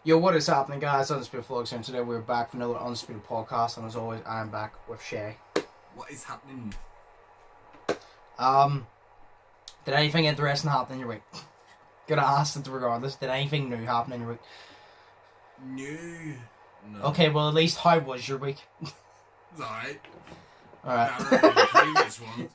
Yo, what is happening, guys? Undisputed Vlogs, and today we're back for another Undisputed podcast, and as always, I'm back with Shay. What is happening? Did anything interesting happen in your week? Gonna ask it regardless. Did anything new happen in your week? New? No. Okay, well, at least how was your week? It's alright. Alright. Better than the previous one.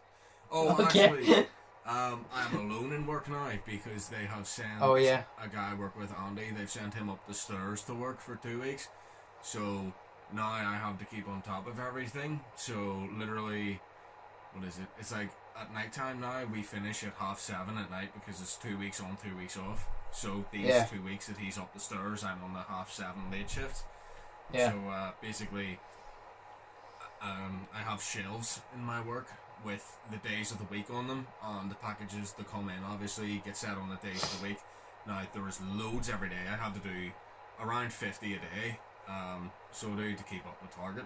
Oh, Okay. actually, I'm alone in work now because they have sent Oh, yeah. a guy I work with, Andy, they've sent him up the stairs to work for 2 weeks. So now I have to keep on top of everything. So literally, what is it? It's like at night time now, we finish at 7:30 at night because it's 2 weeks on, 2 weeks off. So these 2 weeks that he's up the stairs, I'm on the 7:30 late shift. Yeah. So basically, I have shelves in my work with the days of the week on them, and the packages that come in obviously get set on the days of the week. Now there is loads every day. I have to do around 50 a day, so I do to keep up with target.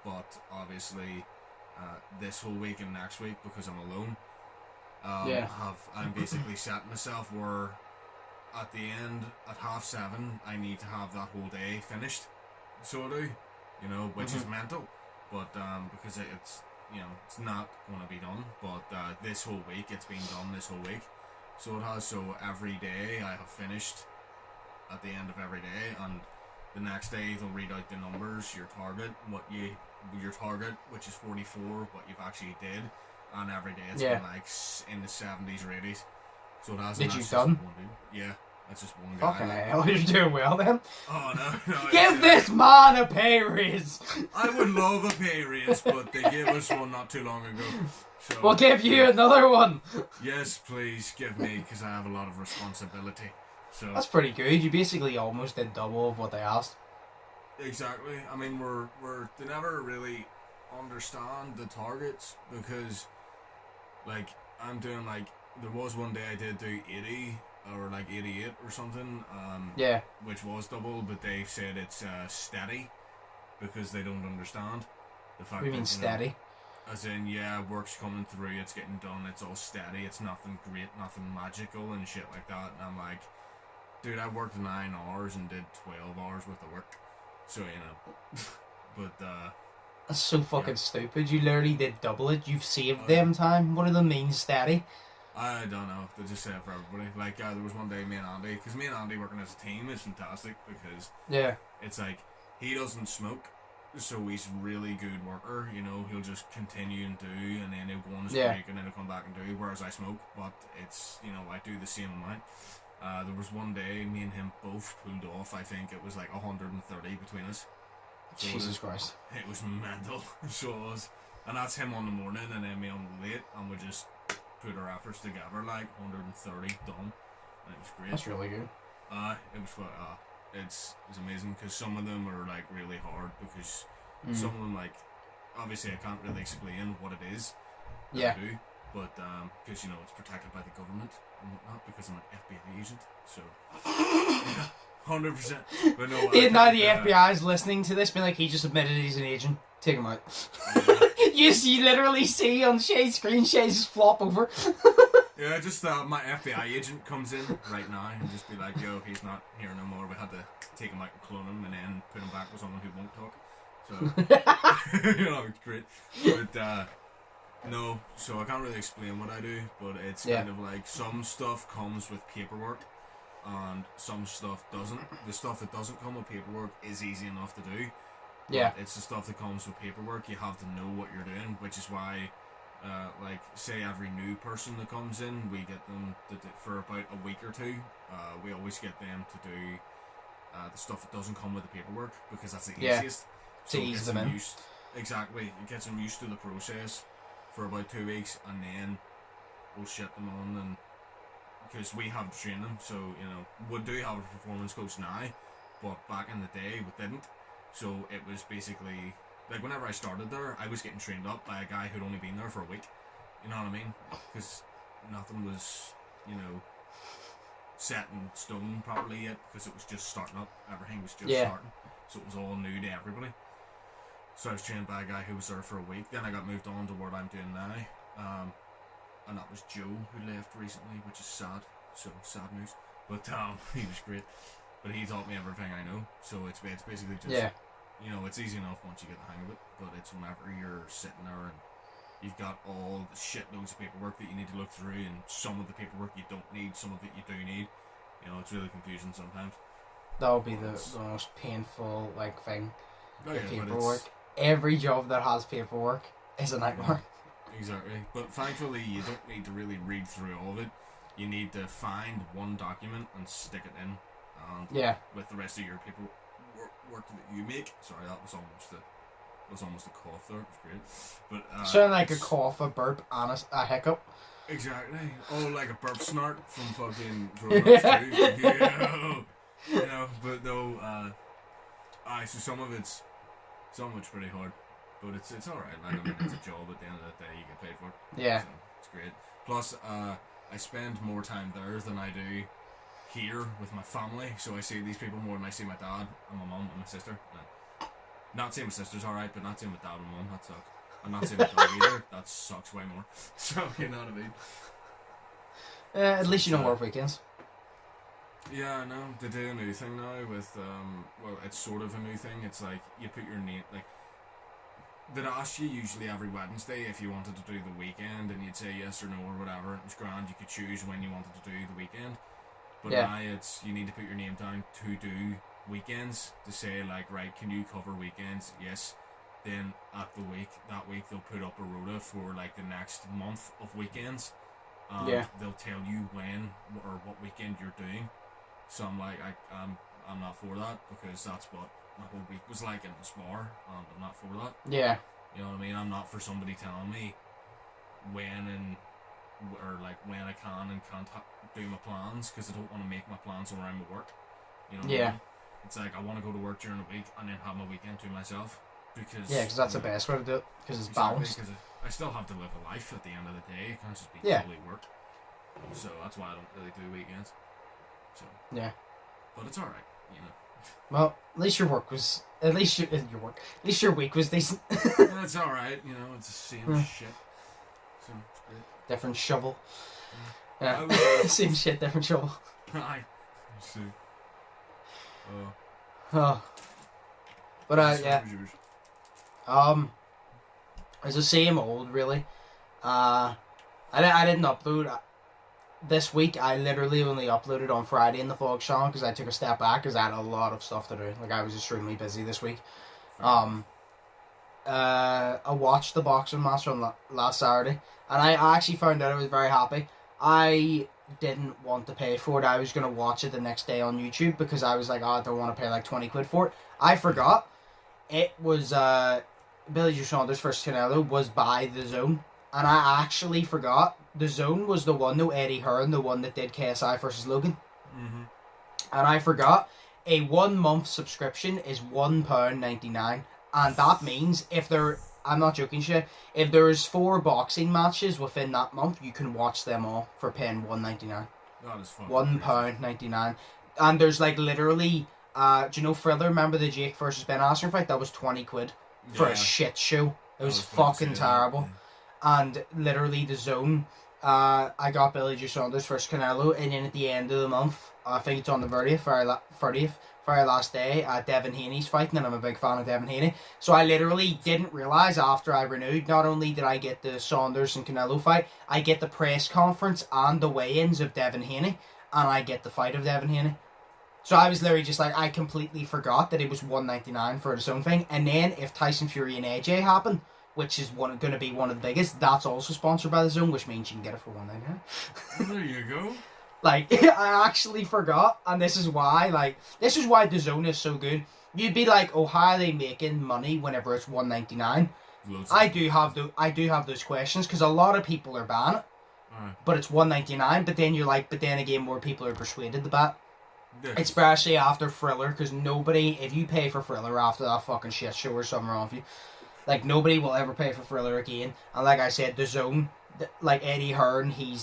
But obviously, this whole week and next week, because I'm alone, I'm basically setting myself where at the end at 7:30 I need to have that whole day finished. So I do, which is mental, but because it's it's not going to be done, but this whole week it's been done this whole week, so it has. So every day I have finished at the end of every day, and the next day they'll read out the numbers, your target, your target, which is 44, what you've actually did, and every day it's been like in the 70s or 80s. So it has. Did you done? Yeah. That's just one guy. Fucking hell, you're doing well then. Oh no. Give this man a pay raise! I would love a pay raise, but they gave us one not too long ago. So, we'll give you another one! Yes, please give me, because I have a lot of responsibility. So that's pretty good. You basically almost did double of what they asked. Exactly. I mean, they never really understand the targets, because, like, I'm doing, like, there was one day I did do 80, or like 88 or something, which was double, but they said it's steady, because they don't understand the fact. What do you mean steady? As in, work's coming through, it's getting done, it's all steady, it's nothing great, nothing magical and shit like that. And I'm like, dude, I worked 9 hours and did 12 hours worth of work, so but that's so fucking stupid. You literally did double it. You've saved them time. What do they mean steady? I don't know. They just say it for everybody. Like, there was one day me and Andy, because me and Andy working as a team is fantastic, because it's like, he doesn't smoke, so he's a really good worker, he'll just continue and do, and then he'll go on his break, and then he'll come back and do, whereas I smoke, but it's, I do the same amount. There was one day, me and him both pulled off, I think it was like 130 between us. So Jesus Christ. It was mental, so it was. And that's him on the morning, and then me on the late, and we just put our efforts together, like 130 done, and it was great. That's really good. It was fun. It's amazing, because some of them are like really hard, because some of them, like, obviously I can't really explain what it is that I do, but because it's protected by the government and whatnot, because I'm an FBI agent, so 100%. But no, now the FBI is listening to this, being like, he just admitted he's an agent. Take him out. You literally see on Shay's screen, Shay's just flop over. Yeah, just my FBI agent comes in right now and just be like, yo, he's not here no more. We had to take him out and clone him and then put him back with someone who won't talk. So, it's great. But, no, so I can't really explain what I do, but it's kind of like some stuff comes with paperwork and some stuff doesn't. The stuff that doesn't come with paperwork is easy enough to do. But it's the stuff that comes with paperwork, you have to know what you're doing, which is why, like, say every new person that comes in, we get them for about a week or two, we always get them to do the stuff that doesn't come with the paperwork, because that's the easiest. To ease them in. Exactly, it gets them used to the process for about 2 weeks, and then we'll shit them on, and because we have to train them, so, we do have a performance coach now, but back in the day we didn't. So it was basically, like, whenever I started there, I was getting trained up by a guy who'd only been there for a week. You know what I mean? Because nothing was, set in stone properly yet, because it was just starting up. Everything was just starting. So it was all new to everybody. So I was trained by a guy who was there for a week. Then I got moved on to what I'm doing now. And that was Joe, who left recently, which is sad. So, sad news. But he was great. but he taught me everything I know. So it's basically just, you know, it's easy enough once you get the hang of it, but it's whenever you're sitting there and you've got all the shitloads of paperwork that you need to look through, and some of the paperwork you don't need, some of it you do need. You know, it's really confusing sometimes. That would be the most painful thing. Oh, the yeah, paperwork. Every job that has paperwork is a nightmare. Exactly. But thankfully, you don't need to really read through all of it. You need to find one document and stick it in. And with the rest of your paperwork that you make. Sorry, that was almost a cough there. It was great. But sounded like a cough, a burp, and a hiccup. Exactly. Oh, like a burp snort from fucking Grown-Ups 2. Yeah. You know, but no, so some of it's pretty hard, but it's alright. Like, I mean, it's a job. At the end of the day, you get paid for it. Yeah. So it's great. Plus, I spend more time there than I do here with my family, so I see these people more than I see my dad and my mum and my sister. Not seeing my sister's alright, but not seeing my dad and mum, that sucks. I'm not saying that either. That sucks way more. So, you know what I mean? At least you don't work weekends. Yeah, I know. They do a new thing now with, well, it's sort of a new thing. It's like, you put your name, like, they'd ask you usually every Wednesday if you wanted to do the weekend, and you'd say yes or no or whatever. It was grand. You could choose when you wanted to do the weekend. But now it's, you need to put your name down to do weekends, to say, like, right, can you cover weekends? Yes. Then at that week they'll put up a rota for like the next month of weekends. They'll tell you when or what weekend you're doing. So I'm like, I'm not for that, because that's what my whole week was like in the bar, and I'm not for that. Yeah. You know what I mean? I'm not for somebody telling me when when I can and can't do my plans, because I don't want to make my plans around my work. You know what I mean? It's like, I want to go to work during the week and then have my weekend to myself. Because that's the best way to do it, because it's balanced. Because I still have to live a life at the end of the day. It can't just be totally work. So that's why I don't really do weekends. So but it's alright, you know. Well, at least your week was decent. It's alright, you know. It's the same shit. So it's great. Different shovel. Yeah. Same shit, different shovel. Aye. See. Oh. But it's the same old, really. I didn't upload this week. I literally only uploaded on Friday in the vlog channel because I took a step back because I had a lot of stuff to do. Like, I was extremely busy this week. I watched the boxing match on last Saturday, and I actually found out I was very happy. I didn't want to pay for it. I was going to watch it the next day on YouTube because I was like, I don't want to pay like 20 quid for it. I forgot. It was Billy Joe Saunders vs Canelo was by The Zone, and I actually forgot The Zone was the one, Eddie Hearn, the one that did KSI versus Logan. Mm-hmm. And I forgot a 1 month subscription is £1.99, and that means I'm not joking shit, if there's 4 boxing matches within that month, you can watch them all for paying £1.99. That is fun. £1.99, and there's like literally. Do you know Thriller? Remember the Jake versus Ben Askren fight? That was 20 quid for a shit show. It was fucking terrible. And literally The Zone, I got Billy Joe Saunders versus Canelo, and then at the end of the month, I think it's on the 30th, very last day, Devin Haney's fighting, and I'm a big fan of Devin Haney. So I literally didn't realise after I renewed, not only did I get the Saunders and Canelo fight, I get the press conference and the weigh-ins of Devin Haney, and I get the fight of Devin Haney. So I was literally just like, I completely forgot that it was $1.99 for its own thing. And then if Tyson Fury and AJ happen, which is going to be one of the biggest, that's also sponsored by The Zone, which means you can get it for $1.99. There you go. Like, I actually forgot, and this is why The Zone is so good. You'd be like, oh, how are they making money whenever it's $1.99? I do have those questions, because a lot of people are buying it, but it's $1.99. But then you're like, but then again, more people are persuaded to buy it. Yeah. Especially after Thriller, because nobody, if you pay for Thriller after that fucking shit show or something wrong with you, like, nobody will ever pay for Thriller again. And like I said, The Zone, like Eddie Hearn, he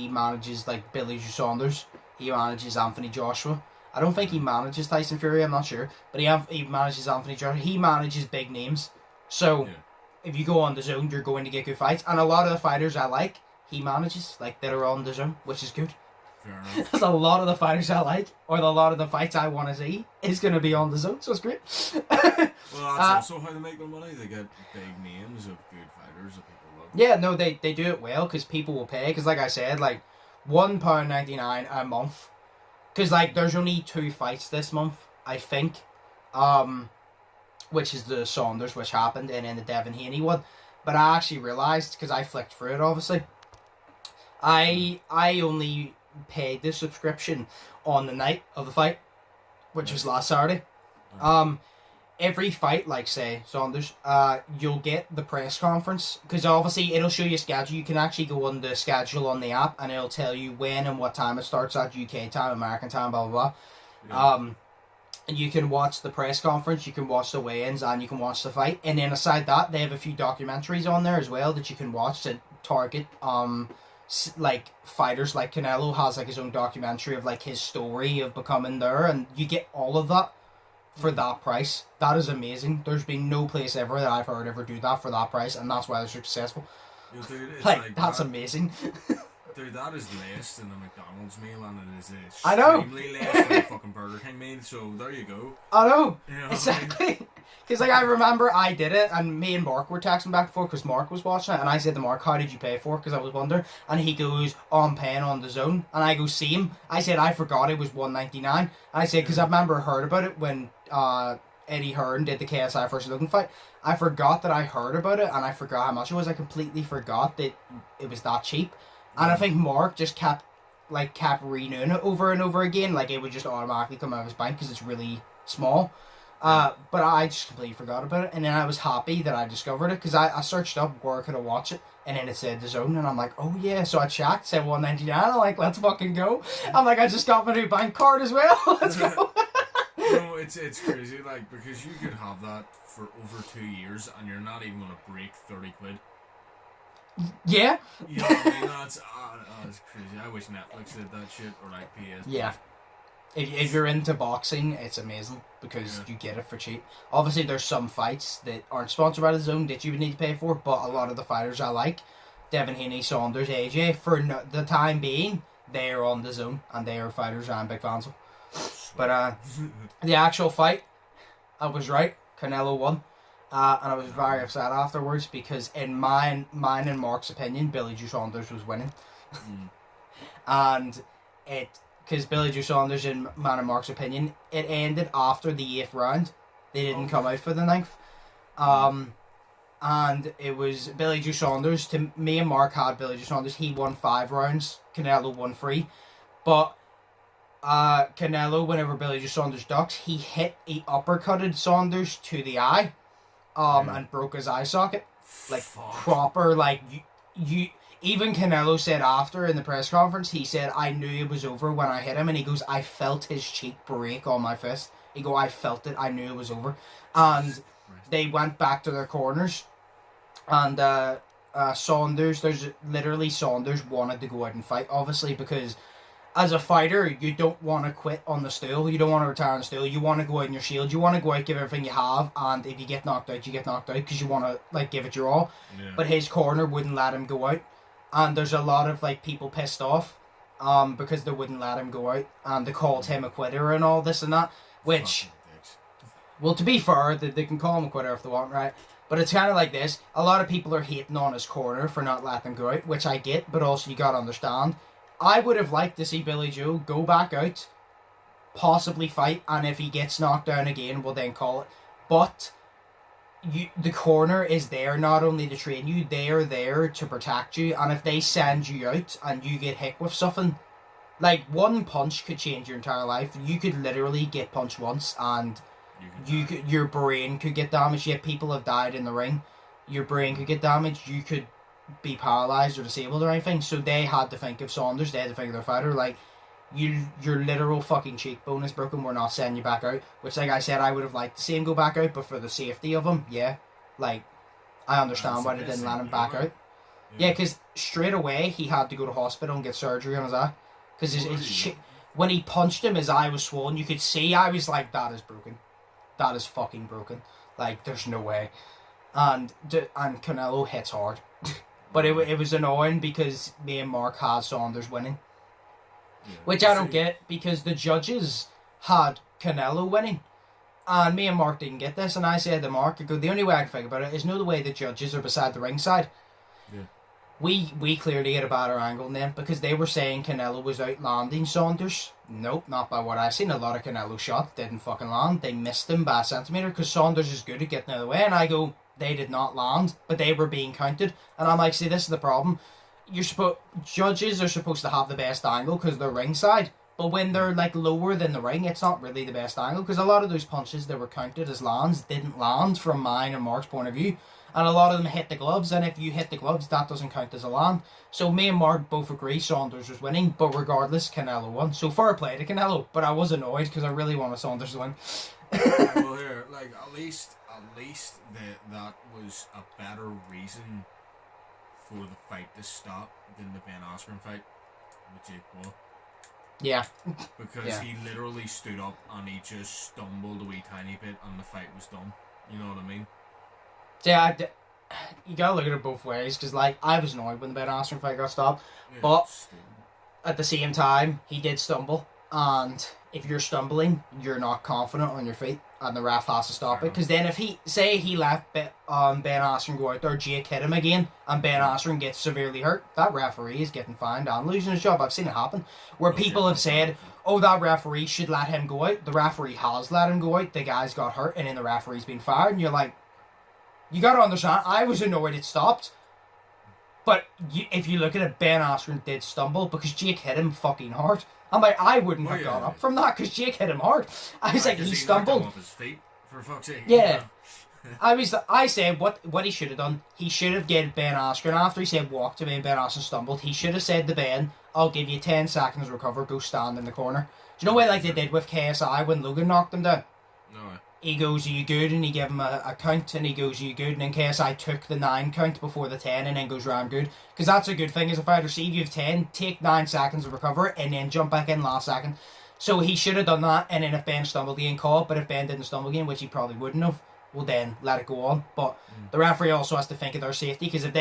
manages like Billy Joe Saunders, he manages Anthony Joshua. I don't think he manages Tyson Fury, I'm not sure, but he manages Anthony Joshua. He manages big names. So if you go on The Zone, you're going to get good fights, and a lot of the fighters I like, he manages, like, that are on The Zone, which is good. Fair enough. Because a lot of the fighters I like, or a lot of the fights I want to see, is going to be on the zone, so it's great. Well, that's also how they make their money. They get big names of good fighters that people love. Yeah, no, they do it well because people will pay. Because like I said, like £1.99 a month. Because like there's only 2 fights this month, I think. Which is the Saunders, which happened, and then the Devin Haney one. But I actually realised, because I flicked through it obviously, I only paid the subscription on the night of the fight, which was last Saturday. Every fight, like say Saunders, you'll get the press conference, because obviously it'll show you a schedule. You can actually go on the schedule on the app and it'll tell you when and what time it starts at, UK time, American time, blah blah blah. Yeah. And you can watch the press conference, you can watch the weigh-ins, and you can watch the fight. And then aside that, they have a few documentaries on there as well that you can watch that target like fighters. Like Canelo has like his own documentary of like his story of becoming there, and you get all of that for that price. That is amazing. There's been no place ever that I've heard ever do that for that price, and that's why they're successful. You know, dude, it's Like that's amazing. Dude, that is less than a McDonald's meal, and it is I know. extremely less than a fucking Burger King meal, so there you go. I know. You know Exactly. Because like I remember I did it, and me and Mark were texting back and forth because Mark was watching it, and I said to Mark, "How did you pay for it?" Because I was wondering, and he goes, "Oh, I'm paying on the zone," and I go, "Same." I said I forgot it was $1.99. I said because I remember heard about it when Eddie Hearn did the KSI versus Logan fight. I forgot that I heard about it, and I forgot how much it was. I completely forgot that it was that cheap. And I think Mark just kept renewing it over and over again. Like, it would just automatically come out of his bank because it's really small. But I just completely forgot about it. And then I was happy that I discovered it because I searched up where could I watch it. And then it said The Zone. And I'm like, oh yeah. So I checked, said $1.99. I'm like, let's fucking go. I'm like, I just got my new bank card as well. Let's go. You know, it's crazy, like, because you could have that for over 2 years and you're not even going to break 30 quid. Yeah. You know what I mean? That's crazy. I wish Netflix did that shit, or like PS. Yeah. If you're into boxing, it's amazing because you get it for cheap. Obviously, there's some fights that aren't sponsored by The Zone that you would need to pay for, but a lot of the fighters I like, Devin Haney, Saunders, AJ, for the time being, they're on The Zone, and they are fighters I'm big fans of. But the actual fight, I was right. Canelo won. And I was very upset afterwards because in mine and Mark's opinion, Billy Joe Saunders was winning. And because Billy Joe Saunders, in mine and Mark's opinion, it ended after the 8th round. They didn't come out for the 9th. And it was Billy Joe Saunders. To me and Mark had Billy Joe Saunders. He won 5 rounds. Canelo won 3. But Canelo, whenever Billy Joe Saunders ducks, he uppercutted Saunders to the eye. And broke his eye socket. Like, proper, like, you even Canelo said after in the press conference, he said, I knew it was over when I hit him, and he goes, I felt his cheek break on my fist. He go, I felt it, I knew it was over. And they went back to their corners, and Saunders wanted to go out and fight, obviously, because as a fighter, you don't want to quit on the stool. You don't want to retire on the stool. You want to go out in your shield. You want to go out, give everything you have, and if you get knocked out, you get knocked out because you want to like give it your all. Yeah. But his corner wouldn't let him go out, and there's a lot of like people pissed off, because they wouldn't let him go out, and they called him a quitter and all this and that. Which, well, to be fair, they can call him a quitter if they want, right? But it's kind of like this. A lot of people are hating on his corner for not letting him go out, which I get, but also you gotta understand. I would have liked to see Billy Joe go back out, possibly fight, and if he gets knocked down again, we'll then call it. But the corner is there not only to train you, they are there to protect you, and if they send you out and you get hit with something, like one punch could change your entire life. You could literally get punched once and your brain could get damaged. Yet people have died in the ring. Your brain could get damaged. You could be paralyzed or disabled or anything. So they had to think of Saunders. They had to think of their fighter. Like, your literal fucking cheekbone is broken. We're not sending you back out. Which, like I said, I would have liked to see him go back out, but for the safety of him, yeah. Like, I understand why they didn't let him back out. Yeah, because straight away he had to go to hospital and get surgery on his eye. Because when he punched him, his eye was swollen. You could see, I was like, that is broken. That is fucking broken. Like, there's no way. And Canelo hits hard. But it was annoying because me and Mark had Saunders winning. Yeah. Which I don't get, because the judges had Canelo winning. And me and Mark didn't get this, and I said to Mark, I go, the only way I can think about it is the way the judges are beside the ringside. Yeah. We clearly get a better angle than them, because they were saying Canelo was outlanding Saunders. Nope, not by what I've seen. A lot of Canelo shots didn't fucking land. They missed him by a centimetre, because Saunders is good at getting out of the way, and I go, they did not land, but they were being counted. And I'm like, see, this is the problem. Judges are supposed to have the best angle because they're ringside. But when they're like lower than the ring, it's not really the best angle, because a lot of those punches that were counted as lands didn't land from mine and Mark's point of view, and a lot of them hit the gloves, and if you hit the gloves, that doesn't count as a land. So me and Mark both agree Saunders was winning, but regardless, Canelo won. So fair play to Canelo, but I was annoyed because I really wanted Saunders to win. Well, here, like at least that was a better reason for the fight to stop than the Ben Askren fight with Jake Paul. Yeah. Because he literally stood up and he just stumbled a wee tiny bit and the fight was done. You know what I mean? Yeah, you gotta look at it both ways, because like, I was annoyed when the Ben Askren fight got stopped, Yeah, but at the same time, he did stumble, and if you're stumbling, you're not confident on your feet, and the ref has to stop it, because then if he let Ben Askren go out there, Jake hit him again, and Ben Askren gets severely hurt, that referee is getting fined and losing his job. I've seen it happen, where people have said, oh, that referee should let him go out. The referee has let him go out, the guy's got hurt, and then the referee's been fired, and you're like, you gotta understand, I was annoyed it stopped, but if you look at it, Ben Askren did stumble, because Jake hit him fucking hard. I'm like, I wouldn't have got up from that, because Jake hit him hard. I was like, he stumbled. Off his feet, for fuck's sake. Yeah. I said what he should have done. He should have given Ben Askren, after he said walk to me and Ben Askren stumbled, he should have said to Ben, I'll give you 10 seconds to recover, go stand in the corner. Do you know what like they did with KSI when Logan knocked him down? No. He goes, are you good? And he gave him a count, and he goes, are you good? And then KSI took the 9 count before the 10, and then goes, I'm good. Because that's a good thing as a fighter. See, if you have 10, take 9 seconds to recover, and then jump back in last second. So he should have done that, and then if Ben stumbled, he didn't call it. But if Ben didn't stumble again, which he probably wouldn't have, well then, let it go on. But the referee also has to think of their safety, because if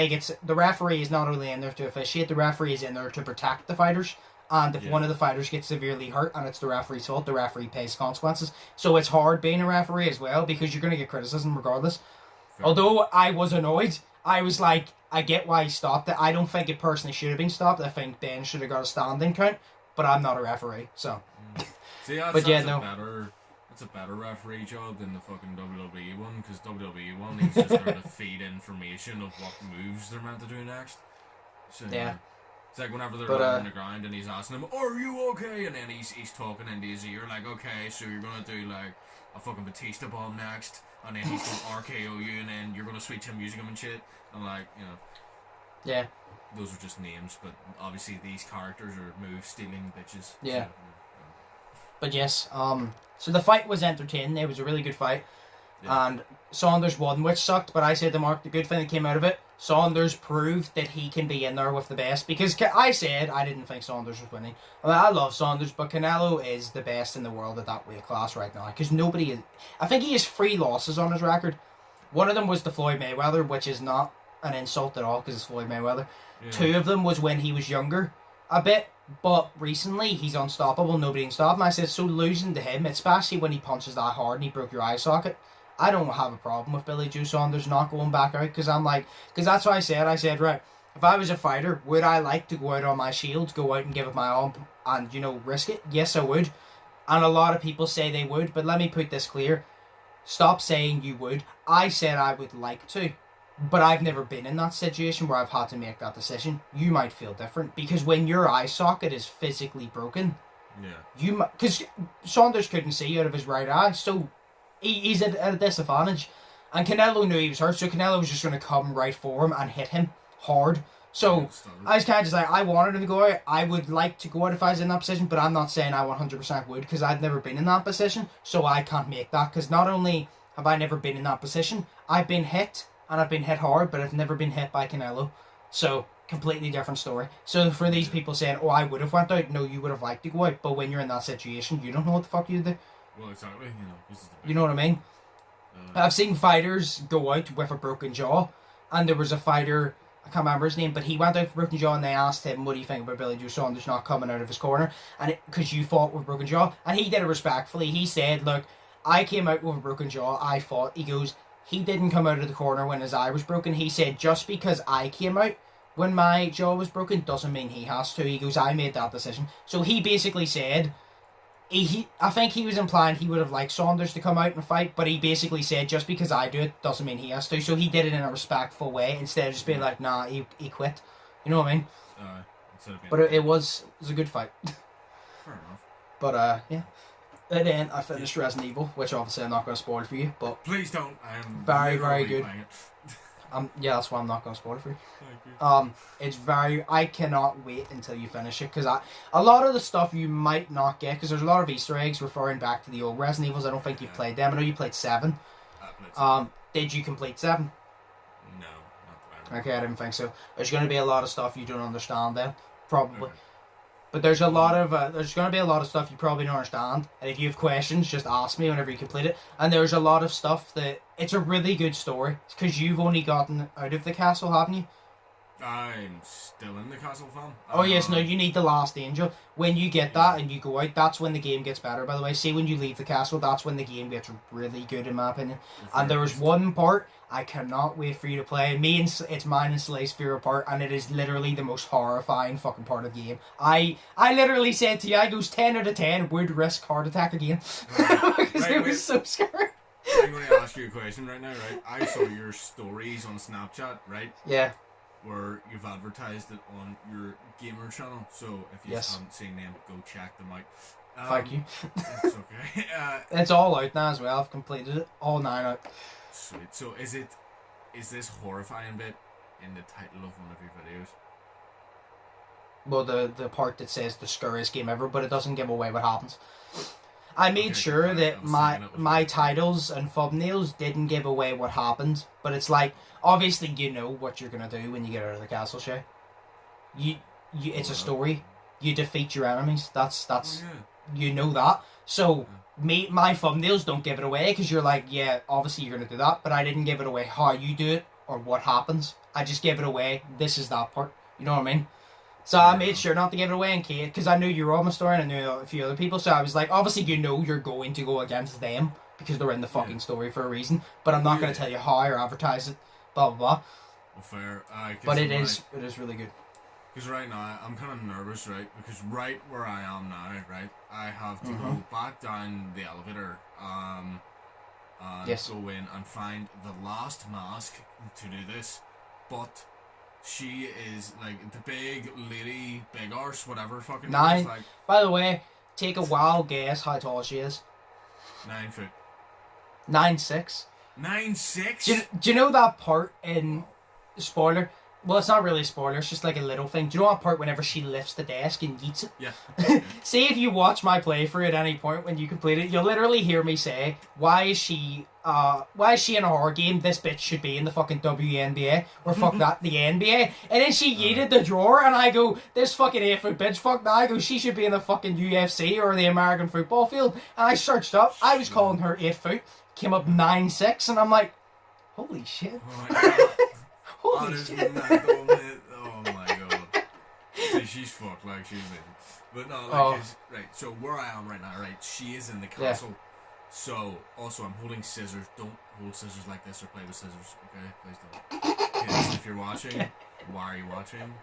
the referee is not only in there to officiate, the referee is in there to protect the fighters. And if one of the fighters gets severely hurt and it's the referee's fault, the referee pays consequences. So it's hard being a referee as well, because you're going to get criticism regardless. Fair. Although I was annoyed, I was like, I get why he stopped it. I don't think it personally should have been stopped. I think Ben should have got a standing count, but I'm not a referee, so. See, that's a better referee job than the fucking WWE one, because WWE one, he's just there to feed information of what moves they're meant to do next. So, yeah. It's like whenever they're on the ground and he's asking him, are you okay? And then he's talking into his ear like, okay, so you're going to do like a fucking Batista bomb next, and then he's going to RKO you, and then you're going to switch him using him and shit. And like, you know. Yeah. Those are just names, but obviously these characters are move-stealing bitches. Yeah. So, but yes, so the fight was entertaining. It was a really good fight. Yeah. And Saunders won, which sucked, but I said to Mark, the good thing that came out of it, Saunders proved that he can be in there with the best, because I said I didn't think Saunders was winning. I mean, I love Saunders, but Canelo is the best in the world at that weight class right now, because nobody is. I think he has 3 losses on his record. One of them was to Floyd Mayweather, which is not an insult at all, because it's Floyd Mayweather. Yeah. 2 of them was when he was younger a bit, but recently he's unstoppable. Nobody can stop him. I said, so losing to him, especially when he punches that hard and he broke your eye socket, I don't have a problem with Billy Joe Saunders not going back out, because that's what I said, right, if I was a fighter, would I like to go out on my shield, go out and give it my all and, risk it? Yes, I would. And a lot of people say they would, but let me put this clear. Stop saying you would. I said I would like to, but I've never been in that situation where I've had to make that decision. You might feel different, because when your eye socket is physically broken, because Saunders couldn't see out of his right eye, so he's at a disadvantage, and Canelo knew he was hurt, so Canelo was just going to come right for him and hit him hard. So I was kind of just like, I wanted him to go out. I would like to go out if I was in that position, but I'm not saying I 100% would, because I've never been in that position, so I can't make that, because not only have I never been in that position, I've been hit, and I've been hit hard, but I've never been hit by Canelo. So, completely different story. So for these people saying, oh, I would have went out, no, you would have liked to go out, but when you're in that situation, you don't know what the fuck you do. Well, exactly. You know what I mean? I've seen fighters go out with a broken jaw, and there was a fighter I can't remember his name, but he went out for Broken Jaw and they asked him, what do you think about Billy Joe Saunders not coming out of his corner? And because you fought with Broken Jaw. And he did it respectfully. He said, look, I came out with a broken jaw, I fought. He goes, he didn't come out of the corner when his eye was broken. He said, just because I came out when my jaw was broken doesn't mean he has to. He goes, I made that decision. So he basically said, I think he was implying he would have liked Saunders to come out and fight, but he basically said, just because I do it doesn't mean he has to. So he did it in a respectful way instead of just being like, nah, he quit. You know what I mean? But it was a good fight. Fair enough. But yeah. And then I finished Resident Evil, which obviously I'm not going to spoil for you, but please don't. I am very, very good. Yeah, that's why I'm not going to spoil it for you. It's very. I cannot wait until you finish it because a lot of the stuff you might not get because there's a lot of Easter eggs referring back to the old Resident Evils. I don't think you've played them. I know you played 7. Did you complete 7? No, not that. Okay, I didn't think so. There's going to be a lot of stuff you don't understand then, probably. Okay. But there's a lot of there's going to be a lot of stuff you probably don't understand, and if you have questions, just ask me whenever you complete it. And there's a lot of stuff that it's a really good story because you've only gotten out of the castle, haven't you? I'm still in the castle, fam. Oh yes, no, you need the last angel. When you get that and you go out, that's when the game gets better. By the way, see when you leave the castle, that's when the game gets really good, in my opinion. And there was one part I cannot wait for you to play. It's mine and Slay's favorite part, and it is literally the most horrifying fucking part of the game. I literally said to you, I goes 10 out of 10 would risk heart attack again because it was so scary. I'm going to ask you a question right now, right? I saw your stories on Snapchat, right? Yeah. Where you've advertised it on your gamer channel, so if you haven't seen them, go check them out. Thank you. It's okay. It's all out now as well. I've completed it, all 9 out. Sweet. So is this horrifying bit in the title of one of your videos? Well, the part that says the scariest game ever, but it doesn't give away what happens. I made sure that my titles and thumbnails didn't give away what happened, but it's like, obviously you know what you're gonna do when you get out of the castle, Shay. It's a story. You defeat your enemies. That's you know that. So my thumbnails don't give it away because you're like, yeah, obviously you're gonna do that, but I didn't give it away how you do it or what happens. I just gave it away. This is that part. You know what I mean? So I made sure not to give it away in case, because I knew you were on my story and I knew a few other people, so I was like, obviously you know you're going to go against them, because they're in the fucking story for a reason, but I'm not going to tell you how or advertise it, blah blah blah. Well, fair. But it is really good. Because right now, I'm kind of nervous, right, because right where I am now, right, I have to go back down the elevator, and go in and find the last mask to do this, but she is like the big lady, big arse, whatever fucking 9. Is, like, by the way, take a wild guess how tall she is. 9 foot. 9'6". 9'6". Do you know that part in spoiler? Well, it's not really a spoiler, it's just like a little thing. Do you know that part whenever she lifts the desk and yeets it? Yeah. See, if you watch my playthrough at any point when you complete it, you'll literally hear me say, why is she in a horror game? This bitch should be in the fucking WNBA. Or fuck that, the NBA. And then she yeeted the drawer and I go, this fucking 8-foot bitch, fuck that. I go, she should be in the fucking UFC or the American football field. And I searched up, I was calling her 8 foot, came up 9'6", and I'm like, holy shit. Oh my god. Holy shit. Oh my god. See, she's fucked, like, she's in. But no, like, right, so where I am right now, right, she is in the castle. Yeah. So, also, I'm holding scissors. Don't hold scissors like this or play with scissors, okay? Please don't. Kids, if you're watching, why are you watching?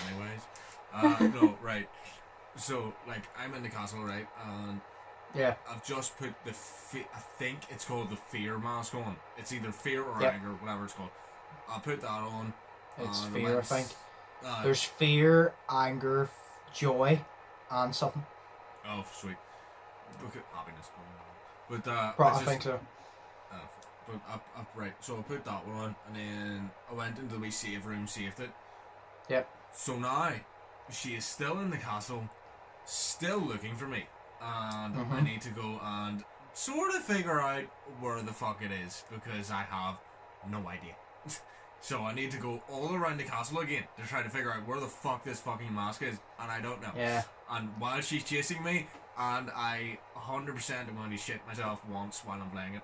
Anyways. No, right. So, like, I'm in the castle, right, and I've just put the, I think it's called the fear mask on. It's either fear or anger, whatever it's called. I'll put that on. It's fear, I think. There's fear, anger, joy, and something. Oh, sweet. Look at happiness. But I think so. But right, so I put that one on, and then I went into the wee save room, saved it. Yep. So now she is still in the castle, still looking for me, and I need to go and sort of figure out where the fuck it is because I have no idea. So I need to go all around the castle again to try to figure out where the fuck this fucking mask is, and I don't know. Yeah. And while she's chasing me, and I 100% am going to shit myself once while I'm playing it.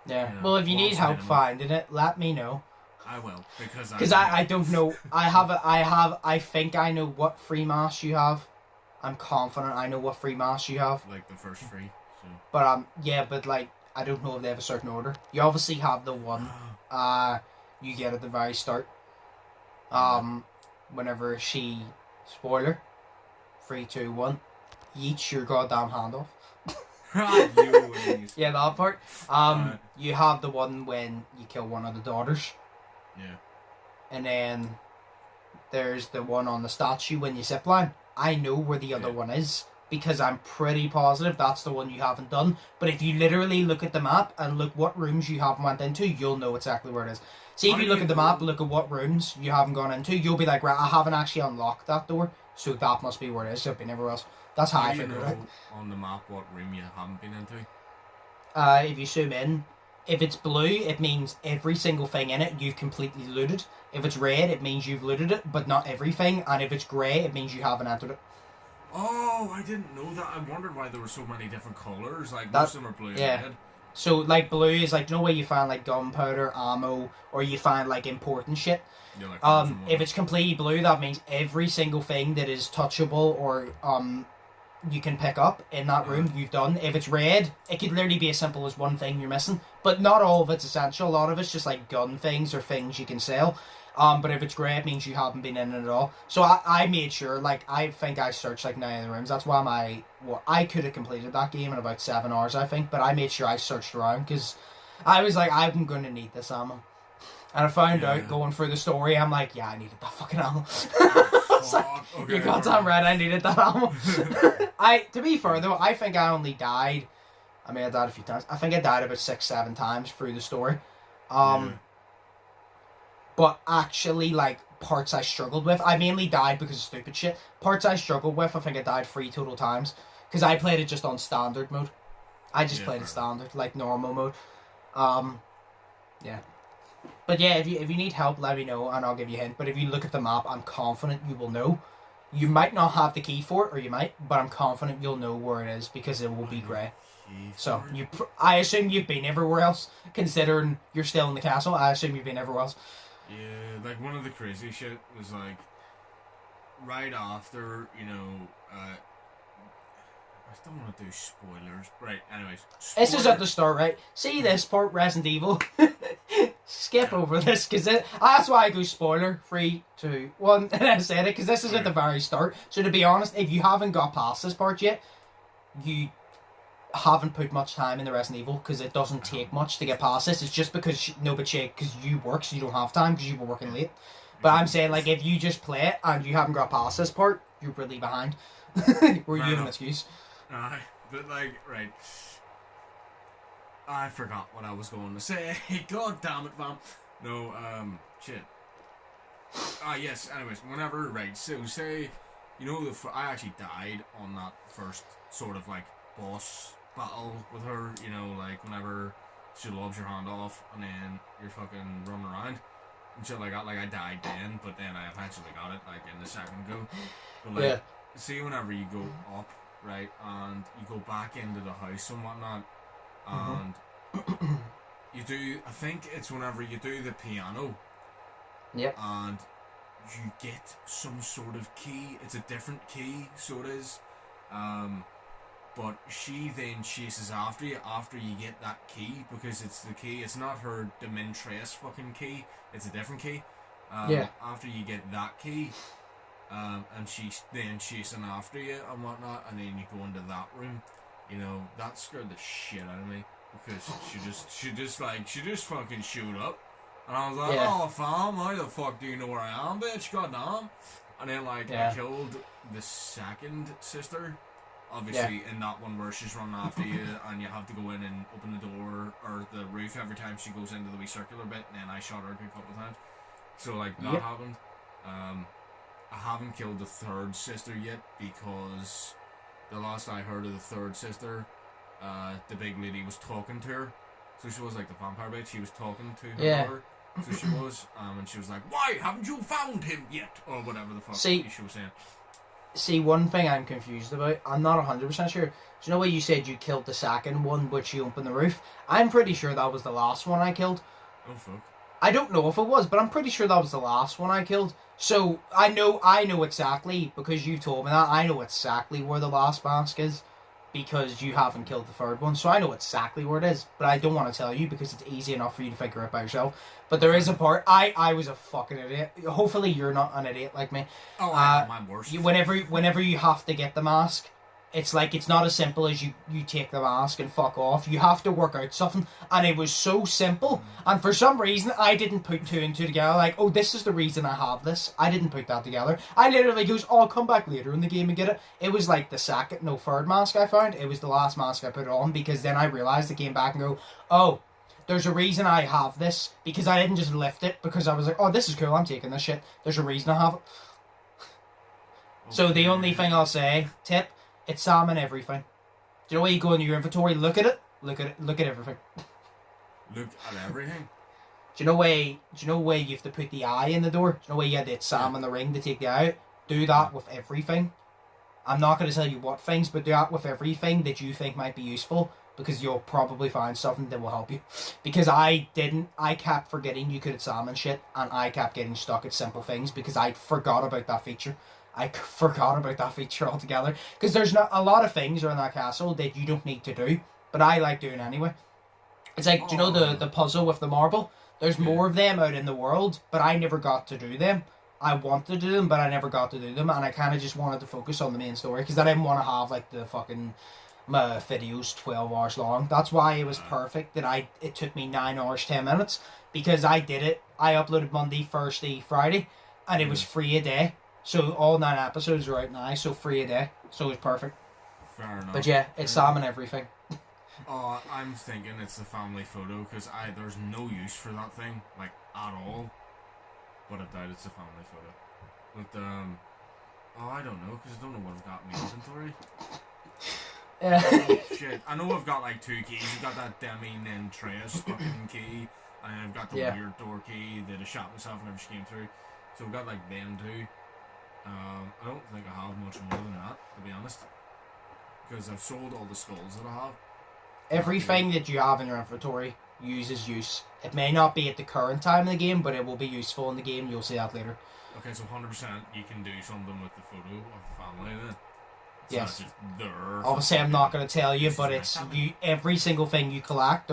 Yeah. Well, if you need help finding it, let me know. I will, because I don't know. I think I know what free mask you have. I'm confident I know what free mask you have. Like the first free. So. But but like I don't know if they have a certain order. You obviously have the one you get at the very start. Whenever she, spoiler, 3, 2, 1, yeet your goddamn hand off. Yeah, that part. You have the one when you kill one of the daughters. Yeah. And then there's the one on the statue when you zipline. I know where the other one is because I'm pretty positive that's the one you haven't done. But if you literally look at the map and look what rooms you haven't went into, you'll know exactly where it is. See, if you look at the map, look at what rooms you haven't gone into, you'll be like, right, I haven't actually unlocked that door, so that must be where it is. It'll be everywhere else. That's how I figured it. On the map what room you haven't been into? If you zoom in, if it's blue, it means every single thing in it you've completely looted. If it's red, it means you've looted it, but not everything. And if it's grey, it means you haven't entered it. Oh, I didn't know that. I wondered why there were so many different colours. Like, most of them are blue and red. So, like, blue is, like, you know where you find, like, gunpowder, ammo, or you find, like, important shit? Yeah, like if it's completely blue, that means every single thing that is touchable or, you can pick up in that room you've done. If it's red, it could literally be as simple as one thing you're missing. But not all of it's essential. A lot of it's just, like, gun things or things you can sell. But if it's grey, it means you haven't been in it at all. So I made sure, like, I think I searched, like, 9 of the rooms. That's why I could have completed that game in about 7 hours, I think. But I made sure I searched around, because I was like, I'm going to need this ammo. And I found out, going through the story, I'm like, yeah, I needed that fucking ammo. Like, you goddamn right, I needed that ammo. To be fair, though, I think I only died, I died a few times. I think I died about 6-7 times through the story. But actually, like, parts I struggled with, I mainly died because of stupid shit. Parts I struggled with, I think I died 3 total times. Because I played it just on standard mode. I just played it standard, like normal mode. Yeah. But yeah, if you need help, let me know and I'll give you a hint. But if you look at the map, I'm confident you will know. You might not have the key for it, or you might, but I'm confident you'll know where it is because it will be grey. So, I assume you've been everywhere else, considering you're still in the castle. I assume you've been everywhere else. Yeah, like, one of the crazy shit was, like, right after, you know, I don't want to do spoilers. Right, anyways. This is at the start, right? See this part, Resident Evil? Skip over this, because that's why I go spoiler. 3, 2, 1, and I said it, because this is at the very start. So to be honest, if you haven't got past this part yet, you haven't put much time in the Resident Evil, because it doesn't take much to get past this. It's just because because you work, so you don't have time because you were working late. But I'm saying, like, if you just play it and you haven't got past this part, you're really behind. Or you have an excuse. But, like, right, I forgot what I was going to say. God damn it, fam. No, shit. Yes, anyways, whenever, right, so say, you know, I actually died on that first sort of, like, boss battle with her, you know, like, whenever she lobs your hand off and then you're fucking running around and shit like that. Like, I died then, but then I eventually got it, like, in the second go. But, like, see, whenever you go up, right, and you go back into the house and whatnot, and you do, I think it's whenever you do the piano, and you get some sort of key. It's a different key, so it is, but she then chases after you after you get that key, because it's the key, it's not her Dementres fucking key, it's a different key. After you get that key, and she's then chasing after you and whatnot, and then you go into that room, you know, that scared the shit out of me, because she just fucking showed up, and I was like, oh fam, how the fuck do you know where I am, bitch, goddamn. And then, like, I killed the second sister, obviously, in that one where she's running after you, and you have to go in and open the door or the roof every time she goes into the wee circular bit, and then I shot her a good couple of times, so, like, that happened. I haven't killed the third sister yet, because the last I heard of the third sister, the big lady was talking to her. So she was like the vampire bitch, she was talking to her daughter. So she was, and she was like, why haven't you found him yet? Or whatever the fuck she was saying. See, one thing I'm confused about, I'm not 100% sure. Do you know what you said you killed the second one, but you opened the roof? I'm pretty sure that was the last one I killed. Oh fuck. I don't know if it was, but I'm pretty sure that was the last one I killed. So I know exactly, because you told me that, I know exactly where the last mask is, because you haven't killed the third one. So I know exactly where it is, but I don't want to tell you because it's easy enough for you to figure it by yourself. But there is a part, I was a fucking idiot. Hopefully you're not an idiot like me. Oh, I'm worse. Whenever you have to get the mask, it's like, it's not as simple as you take the mask and fuck off. You have to work out something. And it was so simple. And for some reason, I didn't put two and two together. Like, oh, this is the reason I have this. I didn't put that together. I literally goes, oh, I'll come back later in the game and get it. It was like the third mask I found. It was the last mask I put on, because then I realized I came back and go, oh, there's a reason I have this. Because I didn't just lift it because I was like, oh, this is cool, I'm taking this shit. There's a reason I have it. Okay. So the only thing I'll say, tip, it's salmon everything. Do you know where you go in your inventory, look at it, look at everything. Look at everything? Do you know where you have to put the eye in the door? Do you know where you had the salmon the ring to take the eye out? Do that with everything. I'm not going to tell you what things, but do that with everything that you think might be useful, because you'll probably find something that will help you. Because I kept forgetting you could have salmon shit, and I kept getting stuck at simple things because I forgot about that feature. I forgot about that feature altogether. Because there's not a lot of things around that castle that you don't need to do, but I like doing anyway. It's like, do you know the puzzle with the marble? There's more of them out in the world, but I never got to do them. I want to do them, but I never got to do them, and I kind of just wanted to focus on the main story, because I didn't want to have, like, the fucking videos 12 hours long. That's why it was perfect that it took me 9 hours, 10 minutes, because I did it. I uploaded Monday, Thursday, Friday, and it was free a day. So all 9 episodes are out now, so free a day. So it was perfect. Fair enough. But yeah, it's salmon everything. I'm thinking it's the family photo, because there's no use for that thing, like, at all. But I doubt it's a family photo. But, I don't know, because I don't know what I've got in my inventory. Oh, shit. I know I've got, like, 2 keys. I've got that Demi Nentreus fucking key, and I've got the weird door key that I shot myself whenever she came through. So I've got, like, them 2. I don't think I have much more than that, to be honest. Because I've sold all the skulls that I have. Everything that you have in your inventory uses use. It may not be at the current time in the game, but it will be useful in the game. You'll see that later. Okay, so 100% you can do something with the photo of the family then? It's yes. Not just there. Obviously, I'm not going to tell you, but it's every single thing you collect,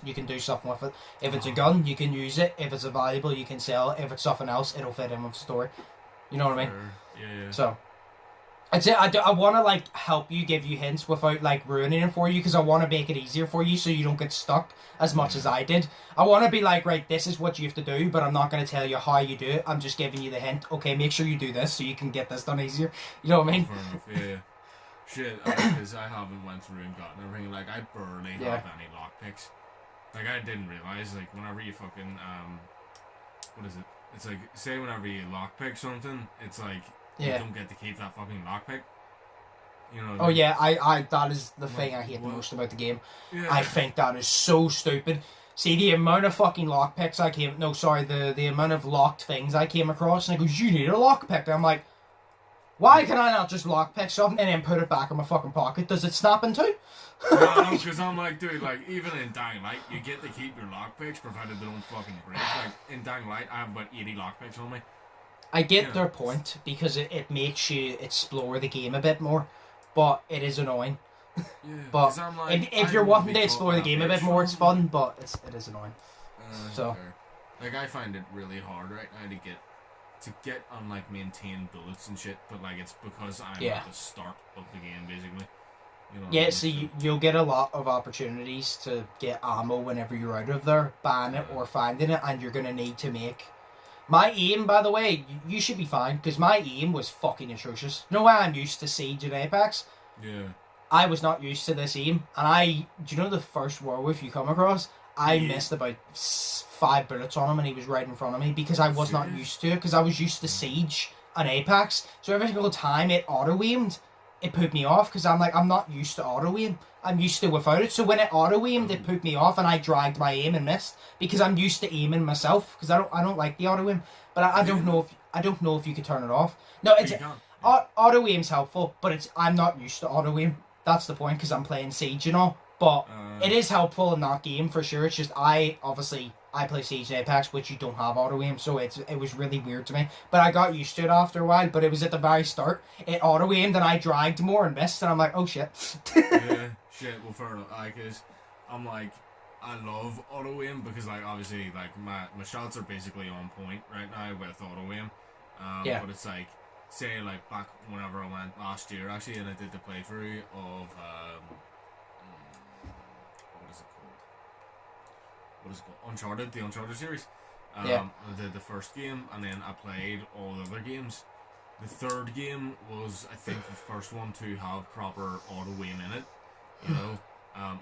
you can do something with it. If it's a gun, you can use it. If it's a valuable, you can sell it. If it's something else, it'll fit in with the story. You know what I mean? Yeah. So, I want to, like, help you, give you hints without, like, ruining it for you, because I want to make it easier for you so you don't get stuck as much as I did. I want to be like, right, this is what you have to do, but I'm not going to tell you how you do it. I'm just giving you the hint. Okay, make sure you do this so you can get this done easier. You know what I mean? Fair enough, yeah. Shit, because I haven't went through and gotten everything. Like, I barely have any lockpicks. Like, I didn't realise, like, whenever you fucking, what is it? It's like, say whenever you lockpick something, it's like, you don't get to keep that fucking lockpick. You know what I mean? Yeah, I that is the thing I hate the most about the game. Yeah. I think that is so stupid. See, the amount of fucking lockpicks the amount of locked things I came across, and it goes, you need a lockpick. And I'm like, why can I not just lockpick something and then put it back in my fucking pocket? Does it snap in two? No, because I'm like, dude, like, even in Dying Light, you get to keep your lockpicks, provided they don't fucking break. Like, in Dying Light, I have about 80 lockpicks on me. I get their point, because it makes you explore the game a bit more, but it is annoying. Yeah, but I'm like, if you're wanting to explore the game a bit more, it's fun, but it is annoying. So, like, I find it really hard right now to get on, like, maintain bullets and shit, but, like, it's because I'm at the start of the game, basically. You know what I mean? So you'll get a lot of opportunities to get ammo whenever you're out of there, ban it or finding it, and you're gonna need to make. My aim, by the way, you should be fine, because my aim was fucking atrocious. You know why I'm used to Siege and Apex? Yeah. I was not used to this aim, and do you know the first werewolf you come across? I missed about 5 bullets on him, and he was right in front of me, because I was not used to it, because I was used to Siege and Apex, so every single time it auto-aimed, it put me off, because I'm like, I'm not used to auto-aim. I'm used to without it. So when it auto-aimed, it put me off, and I dragged my aim and missed, because I'm used to aiming myself, because I don't like the auto-aim. But I don't know if you could turn it off. No, it's auto-aim's helpful, but I'm not used to auto-aim. That's the point, because I'm playing Siege and all. But it is helpful in that game for sure. It's just I play Siege and Apex, which you don't have auto aim, so it was really weird to me. But I got used to it after a while. But it was at the very start. It auto aimed and I dragged more and missed, and I'm like, oh shit. Yeah, shit. Well, fair enough. Cause I'm like, I love auto aim because like obviously like my shots are basically on point right now with auto aim. Yeah. But it's like, say like back whenever I went last year actually, and I did the playthrough of what is it called? Uncharted, the Uncharted series. I did the first game, and then I played all the other games. The third game was, I think, the first one to have proper auto aim in it, you know,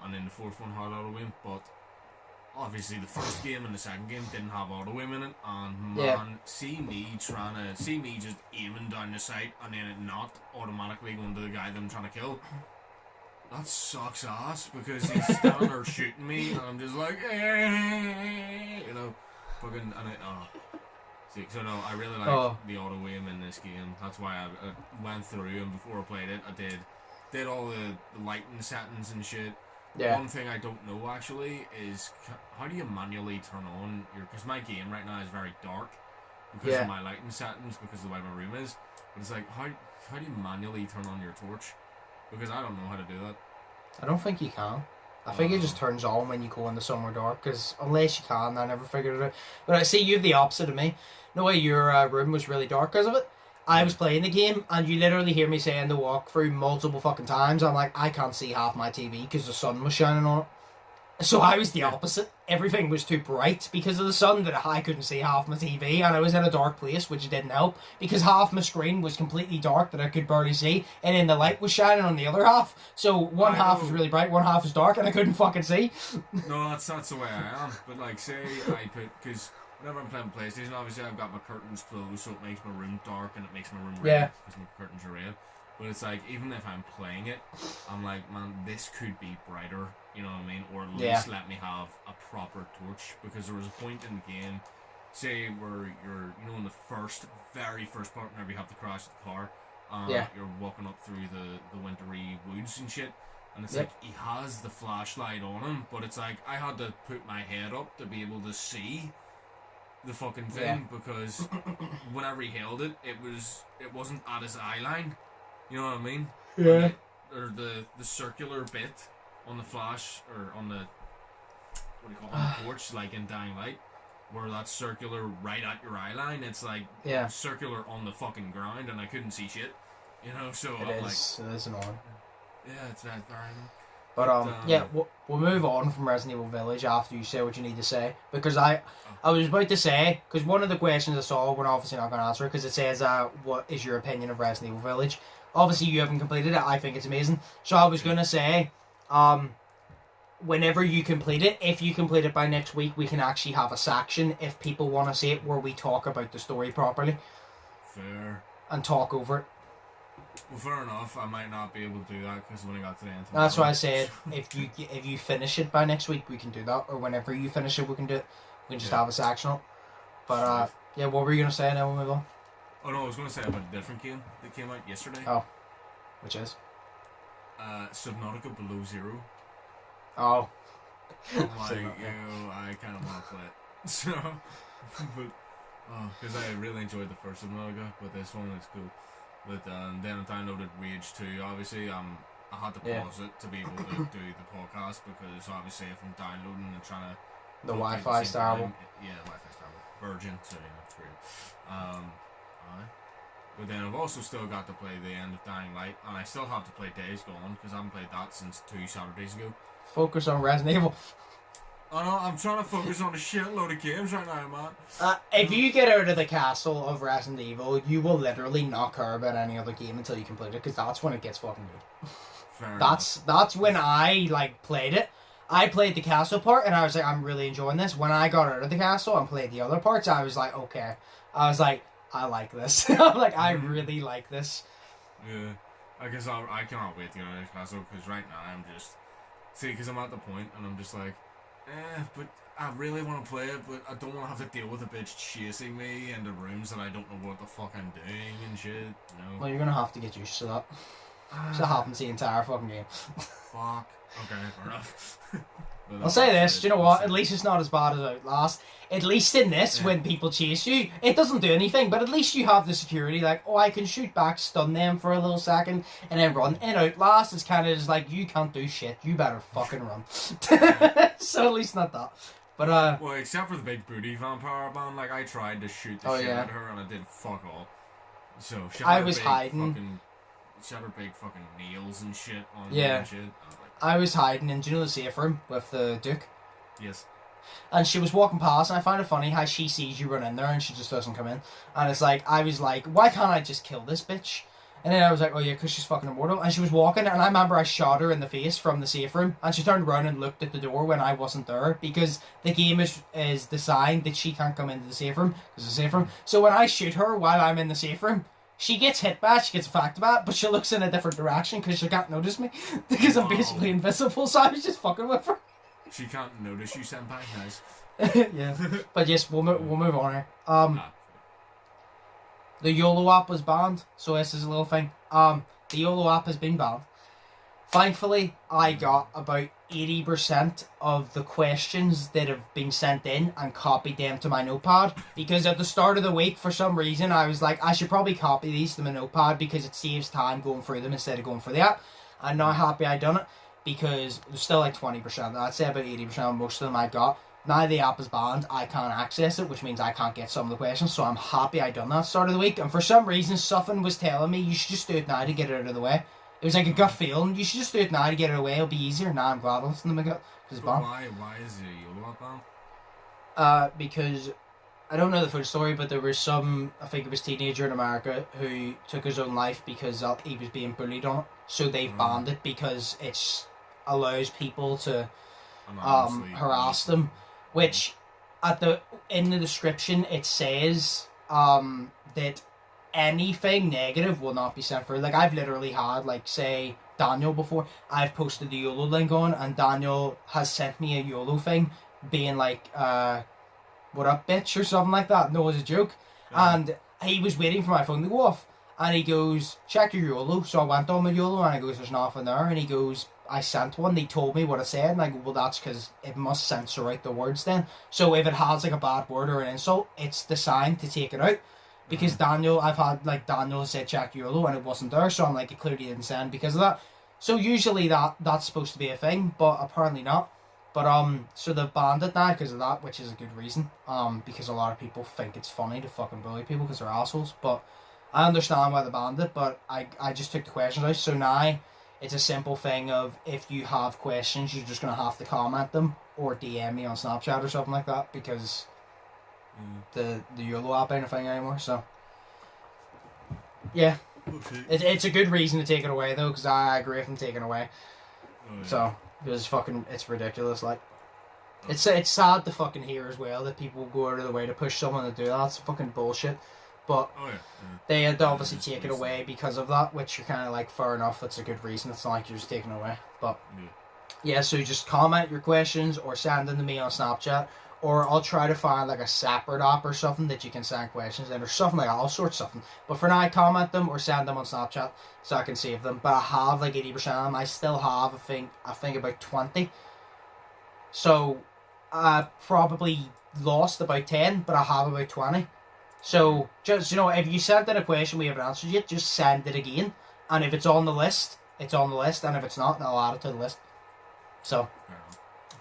and then the fourth one had auto aim. But obviously, the first game and the second game didn't have auto aim in it, and man, see me just aiming down the sight, and then it not automatically going to the guy that I'm trying to kill. That sucks ass, because he's standing there shooting me, and I'm just like, you know, fucking, and it, see, so no, I really like the auto aim in this game. That's why I went through, and before I played it, I did all the lighting settings and shit. Yeah. One thing I don't know actually is how do you manually turn on your, because my game right now is very dark because of my lighting settings, because of the way my room is. But it's like, how do you manually turn on your torch? Because I don't know how to do that. I don't think you can. I think it just turns on when you go into somewhere dark, because unless you can, I never figured it out. But I see you have the opposite of me. No way your room was really dark because of it. I was playing the game, and you literally hear me saying the walkthrough multiple fucking times. I'm like, I can't see half my TV because the sun was shining on it. So I was the opposite. Everything was too bright because of the sun that I couldn't see half my TV, and I was in a dark place, which didn't help, because half my screen was completely dark that I could barely see, and then the light was shining on the other half. So one half was really bright, one half was dark, and I couldn't fucking see. No, that's the way I am. But like, say I put, because whenever I'm playing PlayStation, obviously I've got my curtains closed, so it makes my room dark and it makes my room red because my curtains are red. But it's like, even if I'm playing it, I'm like, man, this could be brighter, you know what I mean? Or at least let me have a proper torch. Because there was a point in the game, say, where you're, you know, in the very first part, whenever you have to crash the car, you're walking up through the wintry woods and shit. And it's like, he has the flashlight on him, but it's like, I had to put my head up to be able to see the fucking thing, because whenever he held it, it wasn't at his eye line. You know what I mean? Yeah. Or the circular bit on the flash, or on the, what do you call it, on the torch, like in Dying Light, where that's circular right at your eye line, it's like circular on the fucking ground, and I couldn't see shit. You know, so it is annoying. Yeah, it's that darn. But we'll move on from Resident Evil Village after you say what you need to say, because I was about to say, because one of the questions I saw, we're obviously not going to answer it, because it says, what is your opinion of Resident Evil Village? Obviously you haven't completed it. I think it's amazing. So I was going to say, whenever you complete it, if you complete it by next week, we can actually have a section, if people want to see it, where we talk about the story properly. Fair. And talk over it. Well, fair enough. I might not be able to do that because when I got to the end. That's why I said if you finish it by next week, we can do that. Or whenever you finish it, we can do it. We can just have a section up. But what were you gonna say? Now we'll move on. Oh no, I was gonna say about a different game that came out yesterday. Oh, which is Subnautica Below Zero. Oh. I'm like, I kind of want to play it. So, but because I really enjoyed the first Subnautica, but this one is cool. But then I downloaded Rage 2, obviously. I had to pause it to be able to do the podcast, because obviously if I'm downloading and trying to... The Wi-Fi's terrible. Yeah, the Wi-Fi's terrible. Virgin, so yeah, it's weird. But then I've also still got to play the end of Dying Light, and I still have to play Days Gone, because I haven't played that since 2 Saturdays ago. Focus on Resident Evil. I know, I'm trying to focus on a shitload of games right now, man. If you get out of the castle of Resident Evil, you will literally not care about any other game until you complete it, because that's when it gets fucking good. Fair enough. That's when I played it. I played the castle part, and I was like, I'm really enjoying this. When I got out of the castle and played the other parts, I was like, okay. I was like, I like this. I'm like, I really like this. Yeah. I guess I cannot wait to get out of the castle, because right now I'm just... See, because I'm at the point, and I'm just like... but I really want to play it, but I don't want to have to deal with a bitch chasing me into rooms that I don't know what the fuck I'm doing and shit, you know? Well, you're going to have to get used to that. So that happens the entire fucking game. Fuck. Okay, fair enough. I'll say this, do you know what? At least it's not as bad as Outlast. At least in this, when people chase you, it doesn't do anything, but at least you have the security, like, oh, I can shoot back, stun them for a little second, and then run. In Outlast, it's kind of just like, you can't do shit, you better fucking run. So at least not that. But, well, except for the big booty vampire man, like, I tried to shoot the shit at her, and I did fuck all. So, she had hiding. She had her big fucking nails and shit on her and shit. I was hiding in, do you know the safe room with the Duke? Yes. And she was walking past, and I find it funny how she sees you run in there and she just doesn't come in. And it's like, I was like, why can't I just kill this bitch? And then I was like, oh yeah, because she's fucking immortal. And she was walking, and I remember I shot her in the face from the safe room, and she turned around and looked at the door when I wasn't there, because the game is designed that she can't come into the safe room, because it's a safe room. So when I shoot her while I'm in the safe room, she gets hit by it, she gets affected by it, but she looks in a different direction because she can't notice me, because I'm basically invisible, so I was just fucking with her. She can't notice you, senpai. Nice. Yeah. But yes, we'll move on here. The Yolo App was banned, so this is a little thing. The Yolo App has been banned. Thankfully, I got about 80% of the questions that have been sent in and copied them to my notepad, because at the start of the week, for some reason, I was like, I should probably copy these to my notepad because it saves time going through them instead of going for the app. I'm not happy I done it, because there's still like 20%. I'd say about 80% of most of them I got. Now the app is banned, I can't access it, which means I can't get some of the questions, so I'm happy I done that start of the week. And for some reason, something was telling me, you should just do it now to get it out of the way. It was like a gut feeling, you should just do it now to get it away, it'll be easier. Now I'm glad I listened to my gut, because it's banned. Why is the Yolo App banned? Because, I don't know the full story, but there was some, I think it was teenager in America, who took his own life because he was being bullied on it. So they've banned it because it allows people to harass them. Which, in the description, it says that anything negative will not be sent through. Like, I've literally had, like, say, Daniel before. I've posted the YOLO link on, and Daniel has sent me a YOLO thing, being like, what up, bitch, or something like that. No, it was a joke. Yeah. And he was waiting for my phone to go off. And he goes, check your YOLO. So I went on my YOLO, and I goes, there's nothing there. And he goes, I sent one. They told me what it said, and I go, well, that's because it must censor out the words then. So if it has like a bad word or an insult, it's designed to take it out. Because Daniel, I've had, like, Daniel said check YOLO and it wasn't there, so I'm like, it clearly didn't send because of that. So usually that's supposed to be a thing, but apparently not. But so they've banned it now because of that, which is a good reason. Because a lot of people think it's funny to fucking bully people because they're assholes. But I understand why they banned it, but I just took the questions out. So now it's a simple thing of, if you have questions, you're just gonna have to comment them or DM me on Snapchat or something like that, because the YOLO app ain't a thing anymore. So yeah, okay. It's a good reason to take it away though, because I agree with them taking it away. Oh, yeah. So it's ridiculous. Like, it's sad to fucking hear as well that people go out of the way to push someone to do that. It's fucking bullshit. But they had to obviously take it away because of that, which you're kind of like, fair enough, it's a good reason. It's not like you're just taking it away. But yeah, so just comment your questions or send them to me on Snapchat, or I'll try to find like a separate app or something that you can send questions in, or something like that, all sorts of something. But for now, comment them or send them on Snapchat so I can save them. But I have like 80% of them. I still have, I think about 20. So I probably lost about 10, but I have about 20. So, just, if you sent in a question we haven't answered yet, just send it again. And if it's on the list, it's on the list. And if it's not, I'll add it to the list. So,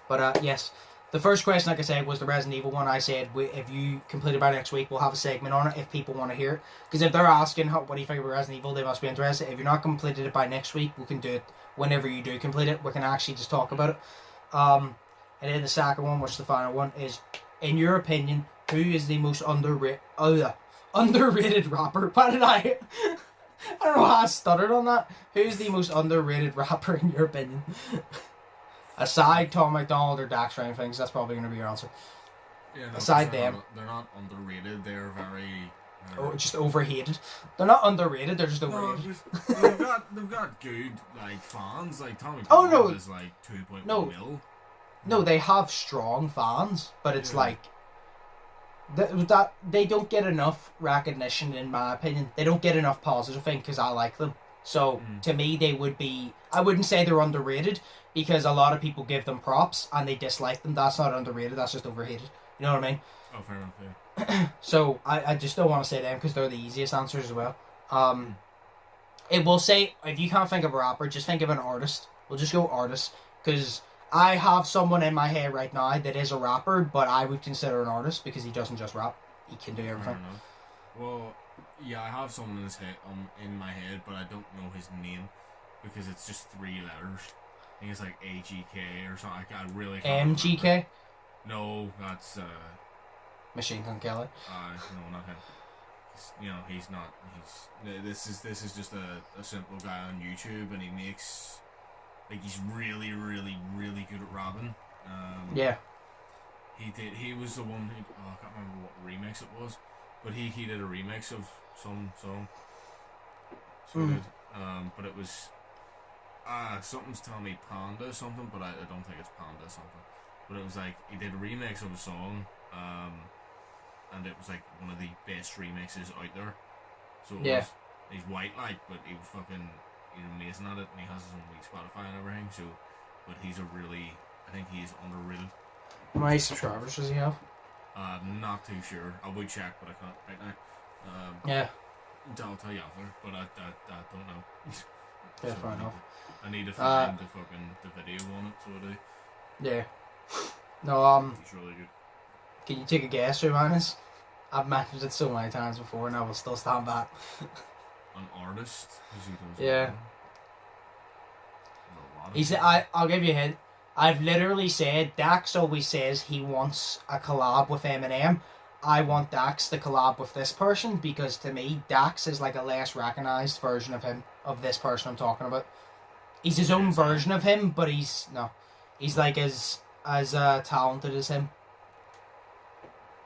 but yes. The first question, like I said, was the Resident Evil one. I said, if you complete it by next week, we'll have a segment on it if people want to hear it. Because if they're asking, what do you think about Resident Evil, they must be interested. If you're not completed it by next week, we can do it whenever you do complete it. We can actually just talk about it. And then the second one, which is the final one, is, in your opinion, who is the most underrated rapper? Why did I don't know how I stuttered on that. Who's the most underrated rapper in your opinion? Aside Tom McDonald or Dax or anything, that's probably going to be your answer. Yeah, no, aside them. They're not underrated, they're very... just overhated. They're not underrated, they're just overrated. No, they've got good, like, fans. Like, Tom McDonald is like 2.1 mil. No, they have strong fans, but it's like... That they don't get enough recognition, in my opinion. They don't get enough positive thing because I like them. So to me, they would be. I wouldn't say they're underrated because a lot of people give them props and they dislike them. That's not underrated. That's just overrated. You know what I mean? Oh, fair enough. Yeah. So I just don't want to say them because they're the easiest answers as well. It will say if you can't think of a rapper, just think of an artist. We'll just go artist because I have someone in my head right now that is a rapper, but I would consider an artist because he doesn't just rap; he can do everything. Well, yeah, I have someone in his head, in my head, but I don't know his name because it's just 3 letters. I think it's like AGK or something. I really can't MGK. remember. No, that's Machine Gun Kelly. No, not him. He's not. This is just a simple guy on YouTube, and he makes he's really, really, really good at rapping. Yeah. He was the one who I can't remember what remix it was, but he did a remix of some song. So good. But it was something's telling me Panda something, but I don't think it's Panda something. But it was like he did a remix of a song, and it was like one of the best remixes out there. So it was, he's white but he was fucking amazing at it, and he has his own weak Spotify and everything. So, but he's I think he's underrated. How many subscribers does he have? Not too sure. I would check, but I can't right now. Yeah. I'll tell you after, but I don't know. Yeah, fair enough. I need to find the video on it, so I do. Yeah. No, He's really good. Can you take a guess who mine is? I've mentioned it so many times before, and I will still stand back. An artist? Yeah. I'll give you a hint. I've literally said, Dax always says he wants a collab with Eminem. I want Dax to collab with this person because to me, Dax is like a less recognised version of him, of this person I'm talking about. He's his own version of him, but he's like as talented as him.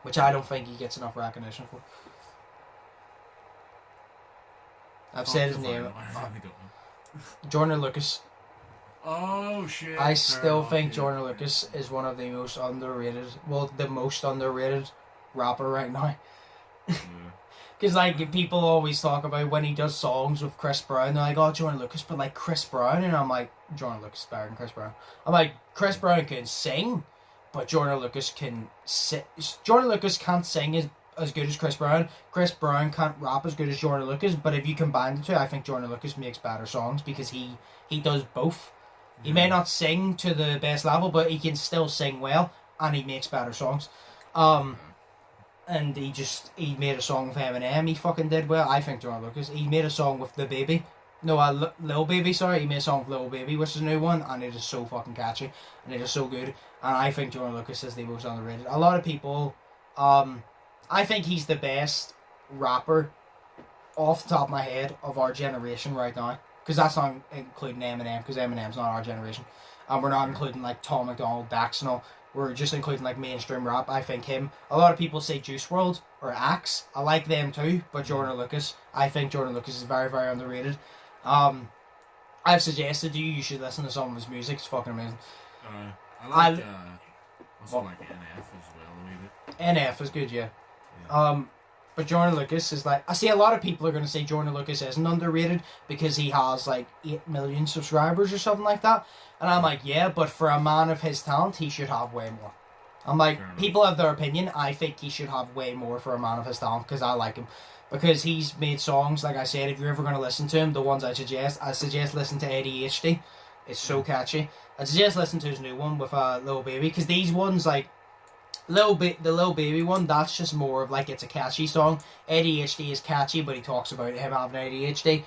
Which I don't think he gets enough recognition for. I've said his name. Jordan Lucas. Oh shit! I still think Jordan Lucas is one of the most underrated. Well, the most underrated rapper right now. Because like people always talk about when he does songs with Chris Brown, they're like, "Oh, Jordan Lucas," but like Chris Brown, and I'm like, Jordan Lucas is better than Chris Brown. I'm like, Chris Brown can sing, but Jordan Lucas can sing. Jordan Lucas can't sing as good as Chris Brown. Chris Brown can't rap as good as Jordan Lucas. But if you combine the two, I think Jordan Lucas makes better songs because he does both. He may not sing to the best level, but he can still sing well, and he makes better songs. And he made a song with Eminem. He fucking did well. I think Jordan Lucas. He made a song with Lil Baby. Sorry, he made a song with Lil Baby, which is a new one, and it is so fucking catchy, and it is so good. And I think Jordan Lucas is the most underrated. A lot of people, I think he's the best rapper off the top of my head of our generation right now. Because that's not including Eminem, because Eminem's not our generation. And we're not including like Tom McDonald, Dax and all. We're just including like mainstream rap. I think him. A lot of people say Juice WRLD or Axe. I like them too, but Jordan Lucas. I think Jordan Lucas is very, very underrated. I've suggested to you should listen to some of his music. It's fucking amazing. I also like NF as well a wee bit. NF is good, yeah. But Jordan Lucas is like, I see a lot of people are going to say Jordan Lucas isn't underrated because he has like 8 million subscribers or something like that. And I'm like, yeah, but for a man of his talent, he should have way more. I'm like, people have their opinion. I think he should have way more for a man of his talent because I like him. Because he's made songs, like I said, if you're ever going to listen to him, the ones I suggest listen to ADHD. It's so catchy. I suggest listen to his new one with Lil Baby because these ones like, the Lil Baby one, that's just more of like it's a catchy song. ADHD is catchy, but he talks about him having ADHD.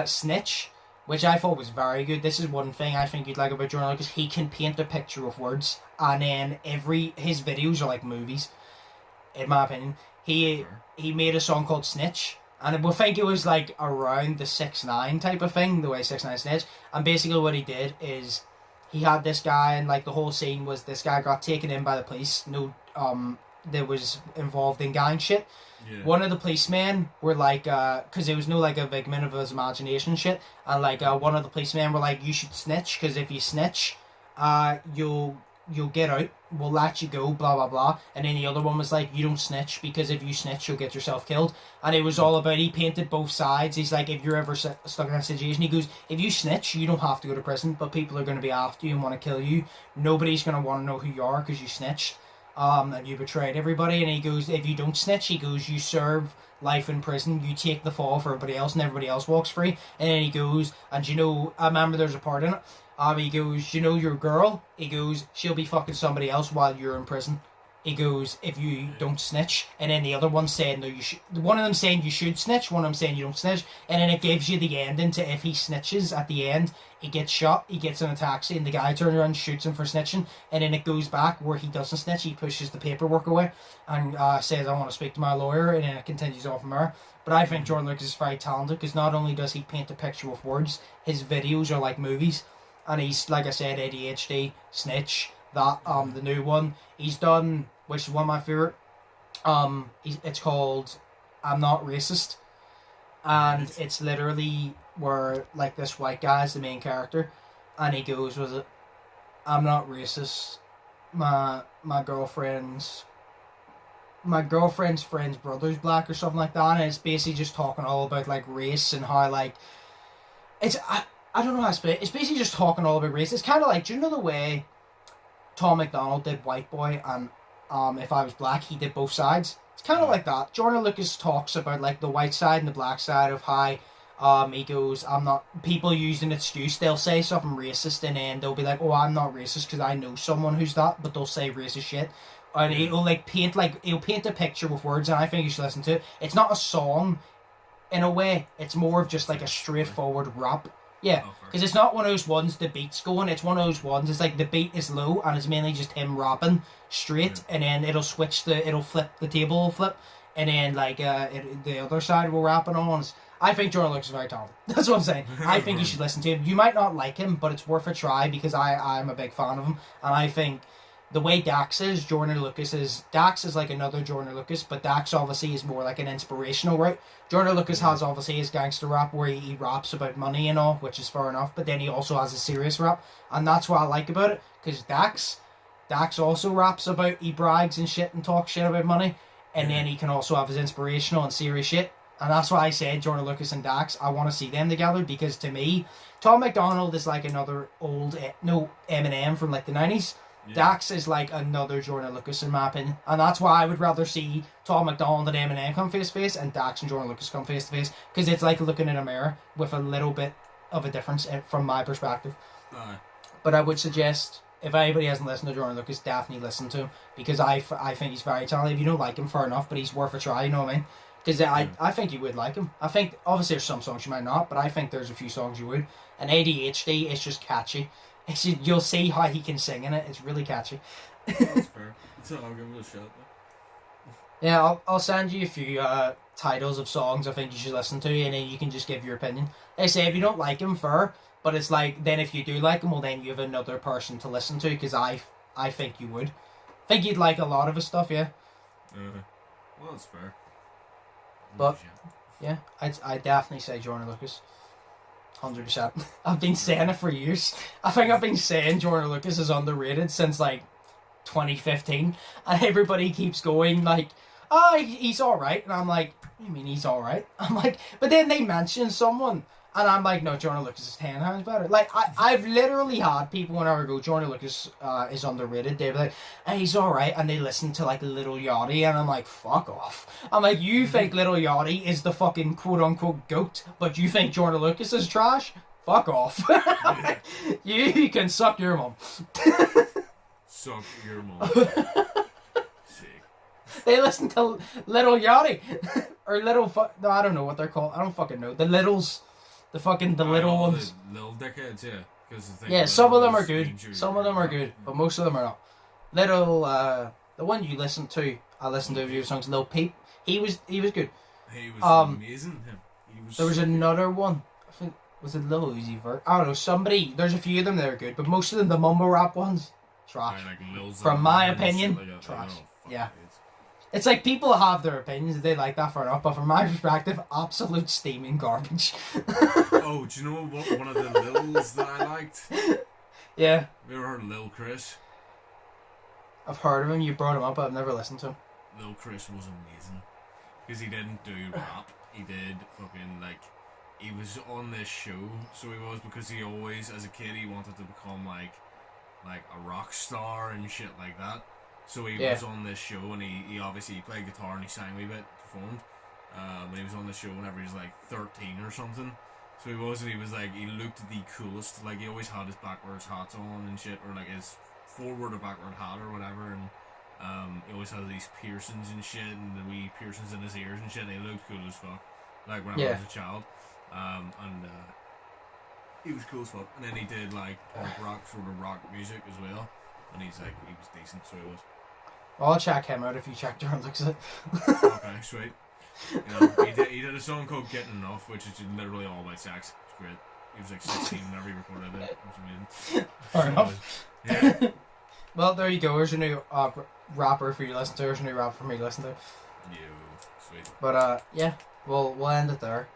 Snitch, which I thought was very good. This is one thing I think you'd like about Jordan Lucas. He can paint a picture with words, and then his videos are like movies. In my opinion, he made a song called Snitch, and I think it was like around the 6ix9ine type of thing, the way 6ix9ine snitch. And basically what he did is, he had this guy, and like the whole scene was this guy got taken in by the police. That was involved in gang shit. Yeah. One of the policemen were like, because it was like a figment of his imagination shit, and like one of the policemen were like, you should snitch because if you snitch, you'll get out. we'll let you go, blah blah blah. And then the other one was like, you don't snitch, because if you snitch you'll get yourself killed. And it was all about, he painted both sides. He's like, if you're ever stuck in that situation, he goes, if you snitch you don't have to go to prison, but people are going to be after you and want to kill you. Nobody's going to want to know who you are because you snitched, and you betrayed everybody. And he goes, if you don't snitch, he goes, you serve life in prison, you take the fall for everybody else and everybody else walks free. And then he goes, and you know, I remember there's a part in it, he goes, you know your girl, he goes, she'll be fucking somebody else while you're in prison. He goes, if you don't snitch. And then the other one saying, no, you should. One of them saying you should snitch, one of them saying you don't snitch. And then it gives you the ending to, if he snitches at the end, he gets shot, he gets in a taxi, and the guy turns around and shoots him for snitching. And then it goes back where he doesn't snitch, he pushes the paperwork away and says, I want to speak to my lawyer, and then it continues on from there. But I think Jordan Lucas is very talented, because not only does he paint a picture with words, his videos are like movies. And he's, like I said, ADHD, Snitch, that, the new one he's done, which is one of my favourite. It's called I'm Not Racist. And it's literally where, like, this white guy is the main character, and he goes, was it, I'm not racist, my girlfriend's friend's brother's black, or something like that. And it's basically just talking all about, like, race and how, like, it's, I don't know how to explain it. It's basically just talking all about race. It's kind of like, do you know the way Tom McDonald did White Boy, and If I Was Black, he did both sides? It's kind of like that. Jordan Lucas talks about, like, the white side and the black side of how he goes, I'm not, people use an excuse, they'll say something racist, and then they'll be like, oh, I'm not racist because I know someone who's that, but they'll say racist shit. And he'll paint a picture with words, and I think you should listen to it. It's not a song in a way, it's more of just like a straightforward rap. Yeah, because it's not one of those ones the beat's going, it's one of those ones, it's like the beat is low and it's mainly just him rapping straight, and then it'll flip, the table will flip, and then like the other side will rap it on. I think Jordan Lucas is very talented. That's what I'm saying. I think you should listen to him. You might not like him, but it's worth a try, because I'm a big fan of him, and I think the way Dax is, Dax is like another Jordan Lucas, but Dax obviously is more like an inspirational route. Jordan Lucas has obviously his gangster rap where he raps about money and all, which is fair enough, but then he also has a serious rap, and that's what I like about it, because Dax also raps about, he brags and shit and talks shit about money, and then he can also have his inspirational and serious shit, and that's why I said Jordan Lucas and Dax, I want to see them together, because to me, Tom McDonald is like another old, Eminem from like the 90s. Yeah. Dax is like another Jordan Lucas in my opinion, and that's why I would rather see Tom McDonald and Eminem come face to face and Dax and Jordan Lucas come face to face, because it's like looking in a mirror with a little bit of a difference from my perspective. But I would suggest, if anybody hasn't listened to Jordan Lucas, definitely listen to him, because I think he's very talented. If you don't like him, fair enough, but he's worth a try, you know what I mean? Because I think you would like him. I think obviously there's some songs you might not, but I think there's a few songs you would. And ADHD is just catchy. You'll see how he can sing in it. It's really catchy. That's fair. So I'll give it a shot though. Yeah, I'll send you a few titles of songs I think you should listen to, and then you can just give your opinion. They say if you don't like him, fair, but it's like, then if you do like him, well then you have another person to listen to, because I think you would. I think you'd like a lot of his stuff, yeah. Well, that's fair. But yeah, I'd definitely say Jordan Lucas. 100%. I've been saying it for years. I think I've been saying Jordan Lucas is underrated since like 2015, and everybody keeps going like, oh, he's alright, and I'm like, what do you mean he's alright? I'm like, but then they mention someone, and I'm like, no, Jordan Lucas is 10 times better. Like, I've literally had people whenever I go, Jordan Lucas is underrated, they'll be like, hey, he's alright, and they listen to like Lil Yachty, and I'm like, fuck off. I'm like, you think Lil Yachty is the fucking quote-unquote GOAT, but you think Jordan Lucas is trash? Fuck off. You can suck your mum. Suck your mum. They listen to Lil Yachty. Or no, I don't know what they're called. I don't fucking know. The Littles. The little ones. The little dickheads, yeah. Yeah, some of them are good. Some of them are good, but most of them are not. The one you listen to, I listened to a few songs. Lil Peep, he was good. He was amazing. There was another one. I think was it Lil Uzi Vert. I don't know. Somebody. There's a few of them that are good, but most of them, the mumble rap ones, trash. From my opinion, trash. Yeah. It's like people have their opinions, they like that for enough, but from my perspective, absolute steaming garbage. Oh, do you know what one of the Lils that I liked? Yeah. Have you ever heard of Lil Chris? I've heard of him. You brought him up, but I've never listened to him. Lil Chris was amazing. Because he didn't do rap. He did fucking, like... He was on this show, so he was, because he always, as a kid, he wanted to become, like a rock star and shit like that. So he was on this show, and he obviously played guitar and he sang a wee bit, performed. And he was on the show whenever he was like 13 or something. So he was like, he looked the coolest. Like, he always had his backwards hats on and shit, or like his forward or backward hat or whatever. And he always had these piercings and shit, and the wee piercings in his ears and shit. And he looked cool as fuck. Like when I was a child. He was cool as fuck. And then he did like rock music as well. And he was decent, so he was. I'll check him out if you check Durham looks at it. Okay, sweet. You know, he did a song called Getting Enough, which is literally all about sex. It's great. He was like 16 whenever he recorded it. It was amazing. Fair enough. Yeah. Well, there you go. There's a new rapper for you to listen to. There's a new rapper for me to listen to. Sweet. But yeah, we'll end it there.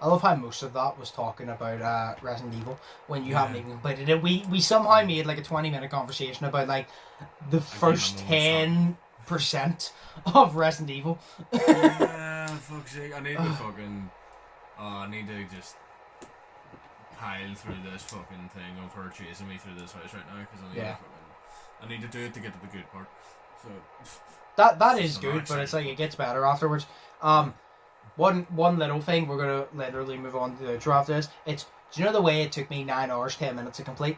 I love how most of that was talking about Resident Evil when you haven't even completed it. We somehow made like a 20-minute conversation about like the first 10% of Resident Evil. Yeah, fuck's sake. I need to just pile through this fucking thing of her chasing me through this house right now, because I need to do it to get to the good part. So that is good, but it's like it gets better afterwards. One little thing, we're gonna literally move on to the outro after this. Do you know the way it took me 9 hours 10 minutes to complete?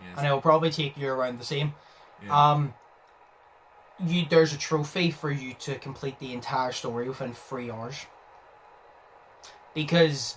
Yes. And it'll probably take you around the same. Yeah. There's a trophy for you to complete the entire story within 3 hours. Because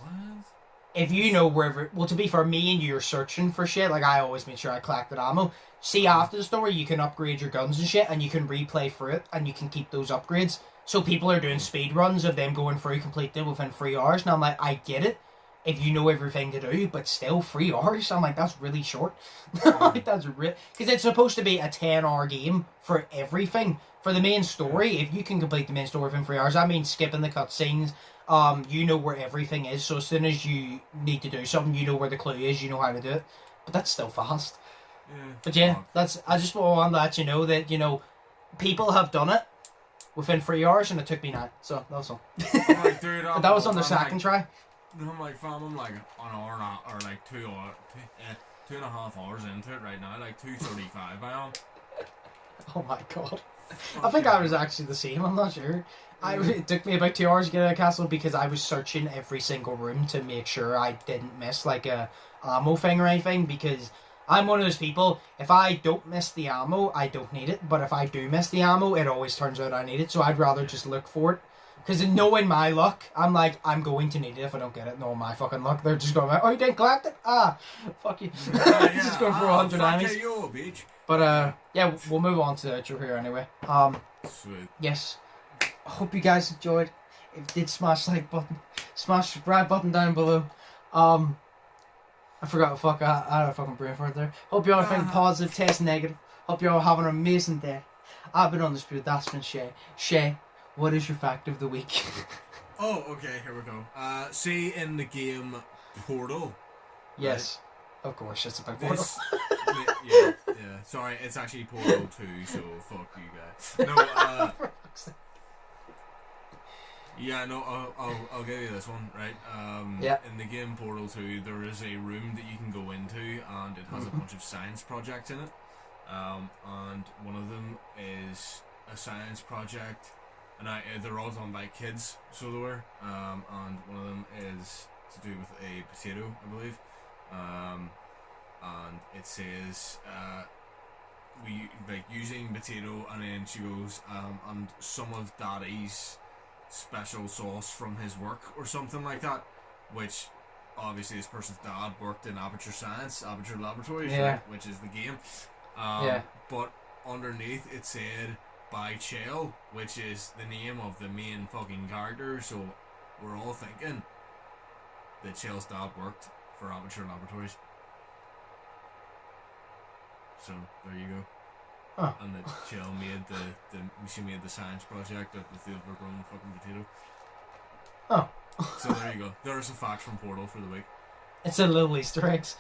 if you know wherever, well, to be fair, me and you are searching for shit. Like, I always make sure I collected ammo. See, after the story, you can upgrade your guns and shit, and you can replay through it, and you can keep those upgrades. So people are doing speed runs of them going through completely within 3 hours. And I'm like, I get it if you know everything to do, but still 3 hours. I'm like, that's really short. Like, that's real, because it's supposed to be a 10-hour game for everything. For the main story, if you can complete the main story within 3 hours, that means skipping the cutscenes. You know where everything is. So as soon as you need to do something, you know where the clue is. You know how to do it. But that's still fast. Yeah. But yeah, I just want to let you know that, you know, people have done it within 3 hours, and it took me 9. So that was all. Like, dude, that was on the second try. I'm like, fam, I'm like an hour or like 2.5 hours into it right now, like 2:35 I am. Oh my god. I think I was actually the same, I'm not sure. It took me about 2 hours to get out of the castle because I was searching every single room to make sure I didn't miss like a ammo thing or anything, because I'm one of those people, if I don't miss the ammo, I don't need it, but if I do miss the ammo, it always turns out I need it, so I'd rather just look for it. Because knowing my luck, I'm like, I'm going to need it if I don't get it. No, my fucking luck. They're just going like, oh, you didn't collect it? Ah, fuck you. Just going for 100 enemies. You, bitch. But, yeah, we'll move on to the outro here anyway. Sweet. Yes. I hope you guys enjoyed. If you did, smash the like button. Smash the subscribe button down below. I forgot what fuck, I had a fucking brain fart there. Hope you all are feeling positive, test negative. Hope you all have an amazing day. I've been Undisputed, that's been Shay. Shay, what is your fact of the week? Oh, okay, here we go. See in the game Portal. Yes, right? Of course, it's about Portal. yeah. Sorry, it's actually Portal 2, so fuck you guys. No, yeah, no, I'll give you this one, right? In the game Portal 2, there is a room that you can go into, and it has a bunch of science projects in it. And one of them is a science project, and they're all done by kids, so they were. And one of them is to do with a potato, I believe. And it says, we like using potato, and then she goes, and some of Daddy's special sauce from his work or something like that, which obviously this person's dad worked in Aperture Laboratories, right, which is the game. But underneath it said by Chell, which is the name of the main fucking character, so we're all thinking that Chell's dad worked for Aperture Laboratories. So there you go. Huh. And that Chell made she made the science project of the overgrown fucking potato. Oh. So there you go. There's a fact from Portal for the week. It's a little Easter eggs.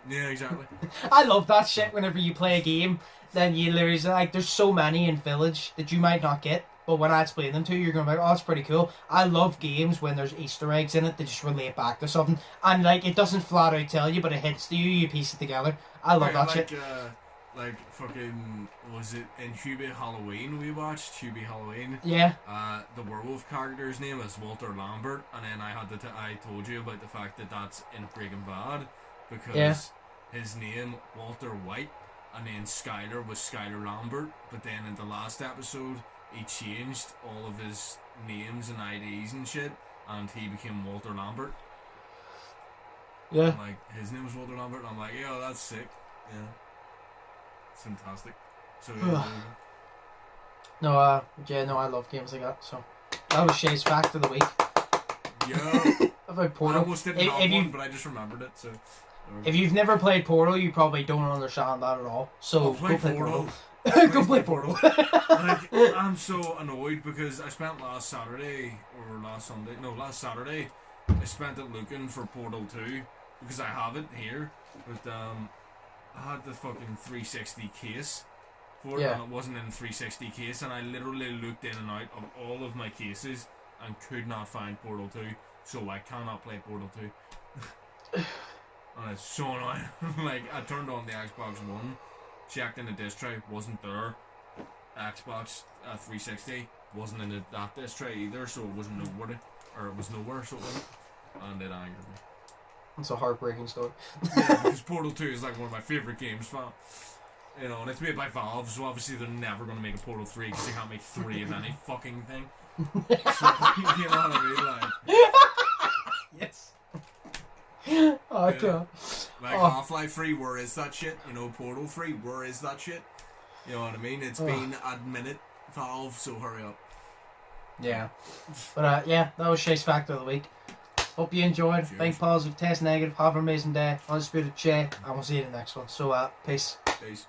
Yeah, exactly. I love that shit whenever you play a game, then you lose, like, there's so many in Village that you might not get, but when I explain them to you, you're going to be like, oh, that's pretty cool. I love games when there's Easter eggs in it that just relate back to something, and, like, it doesn't flat out tell you, but it hits to you, you piece it together. I love that shit. Like, fucking, was it in Hubie Halloween we watched? Hubie Halloween? Yeah. The werewolf character's name is Walter Lambert, and then I told you about the fact that that's in Breaking Bad, because his name, Walter White, and then Skyler was Skyler Lambert, but then in the last episode, he changed all of his names and IDs and shit, and he became Walter Lambert. Yeah. And, like, his name was Walter Lambert, and I'm like, yo, that's sick. Yeah. It's fantastic. So, yeah. No, I love games like that, so. That was Shay's fact of the week. Yo. About Portal. I almost didn't have one, but I just remembered it, so. If you've never played Portal, you probably don't understand that at all. So go play Portal. Go play Portal. Like, I'm so annoyed because I spent last Saturday, I spent it looking for Portal 2 because I have it here, but I had the fucking 360 case for it, and it wasn't in the 360 case, and I literally looked in and out of all of my cases and could not find Portal 2, so I cannot play Portal 2. And it's so annoying. Like, I turned on the Xbox One, checked in the disc tray, wasn't there. Xbox 360 wasn't in that disc tray either, so it wasn't nowhere, so it wasn't. And it angered me. It's a heartbreaking story. Yeah, because Portal 2 is like one of my favourite games, fam. You know, and it's made by Valve, so obviously they're never going to make a Portal 3 because they can't make 3 of any fucking thing. So, you know what I mean? Like, yes. Oh, God. Like, Half-Life 3, where is that shit? You know, Portal 3, where is that shit? You know what I mean? It's been admitted, Valve, so hurry up. Yeah. But, that was Shay's Fact of the Week. Hope you enjoyed. Cheers. Think positive, test negative, have an amazing day. Undisputed Shay, and we'll see you in the next one. So, peace. Peace.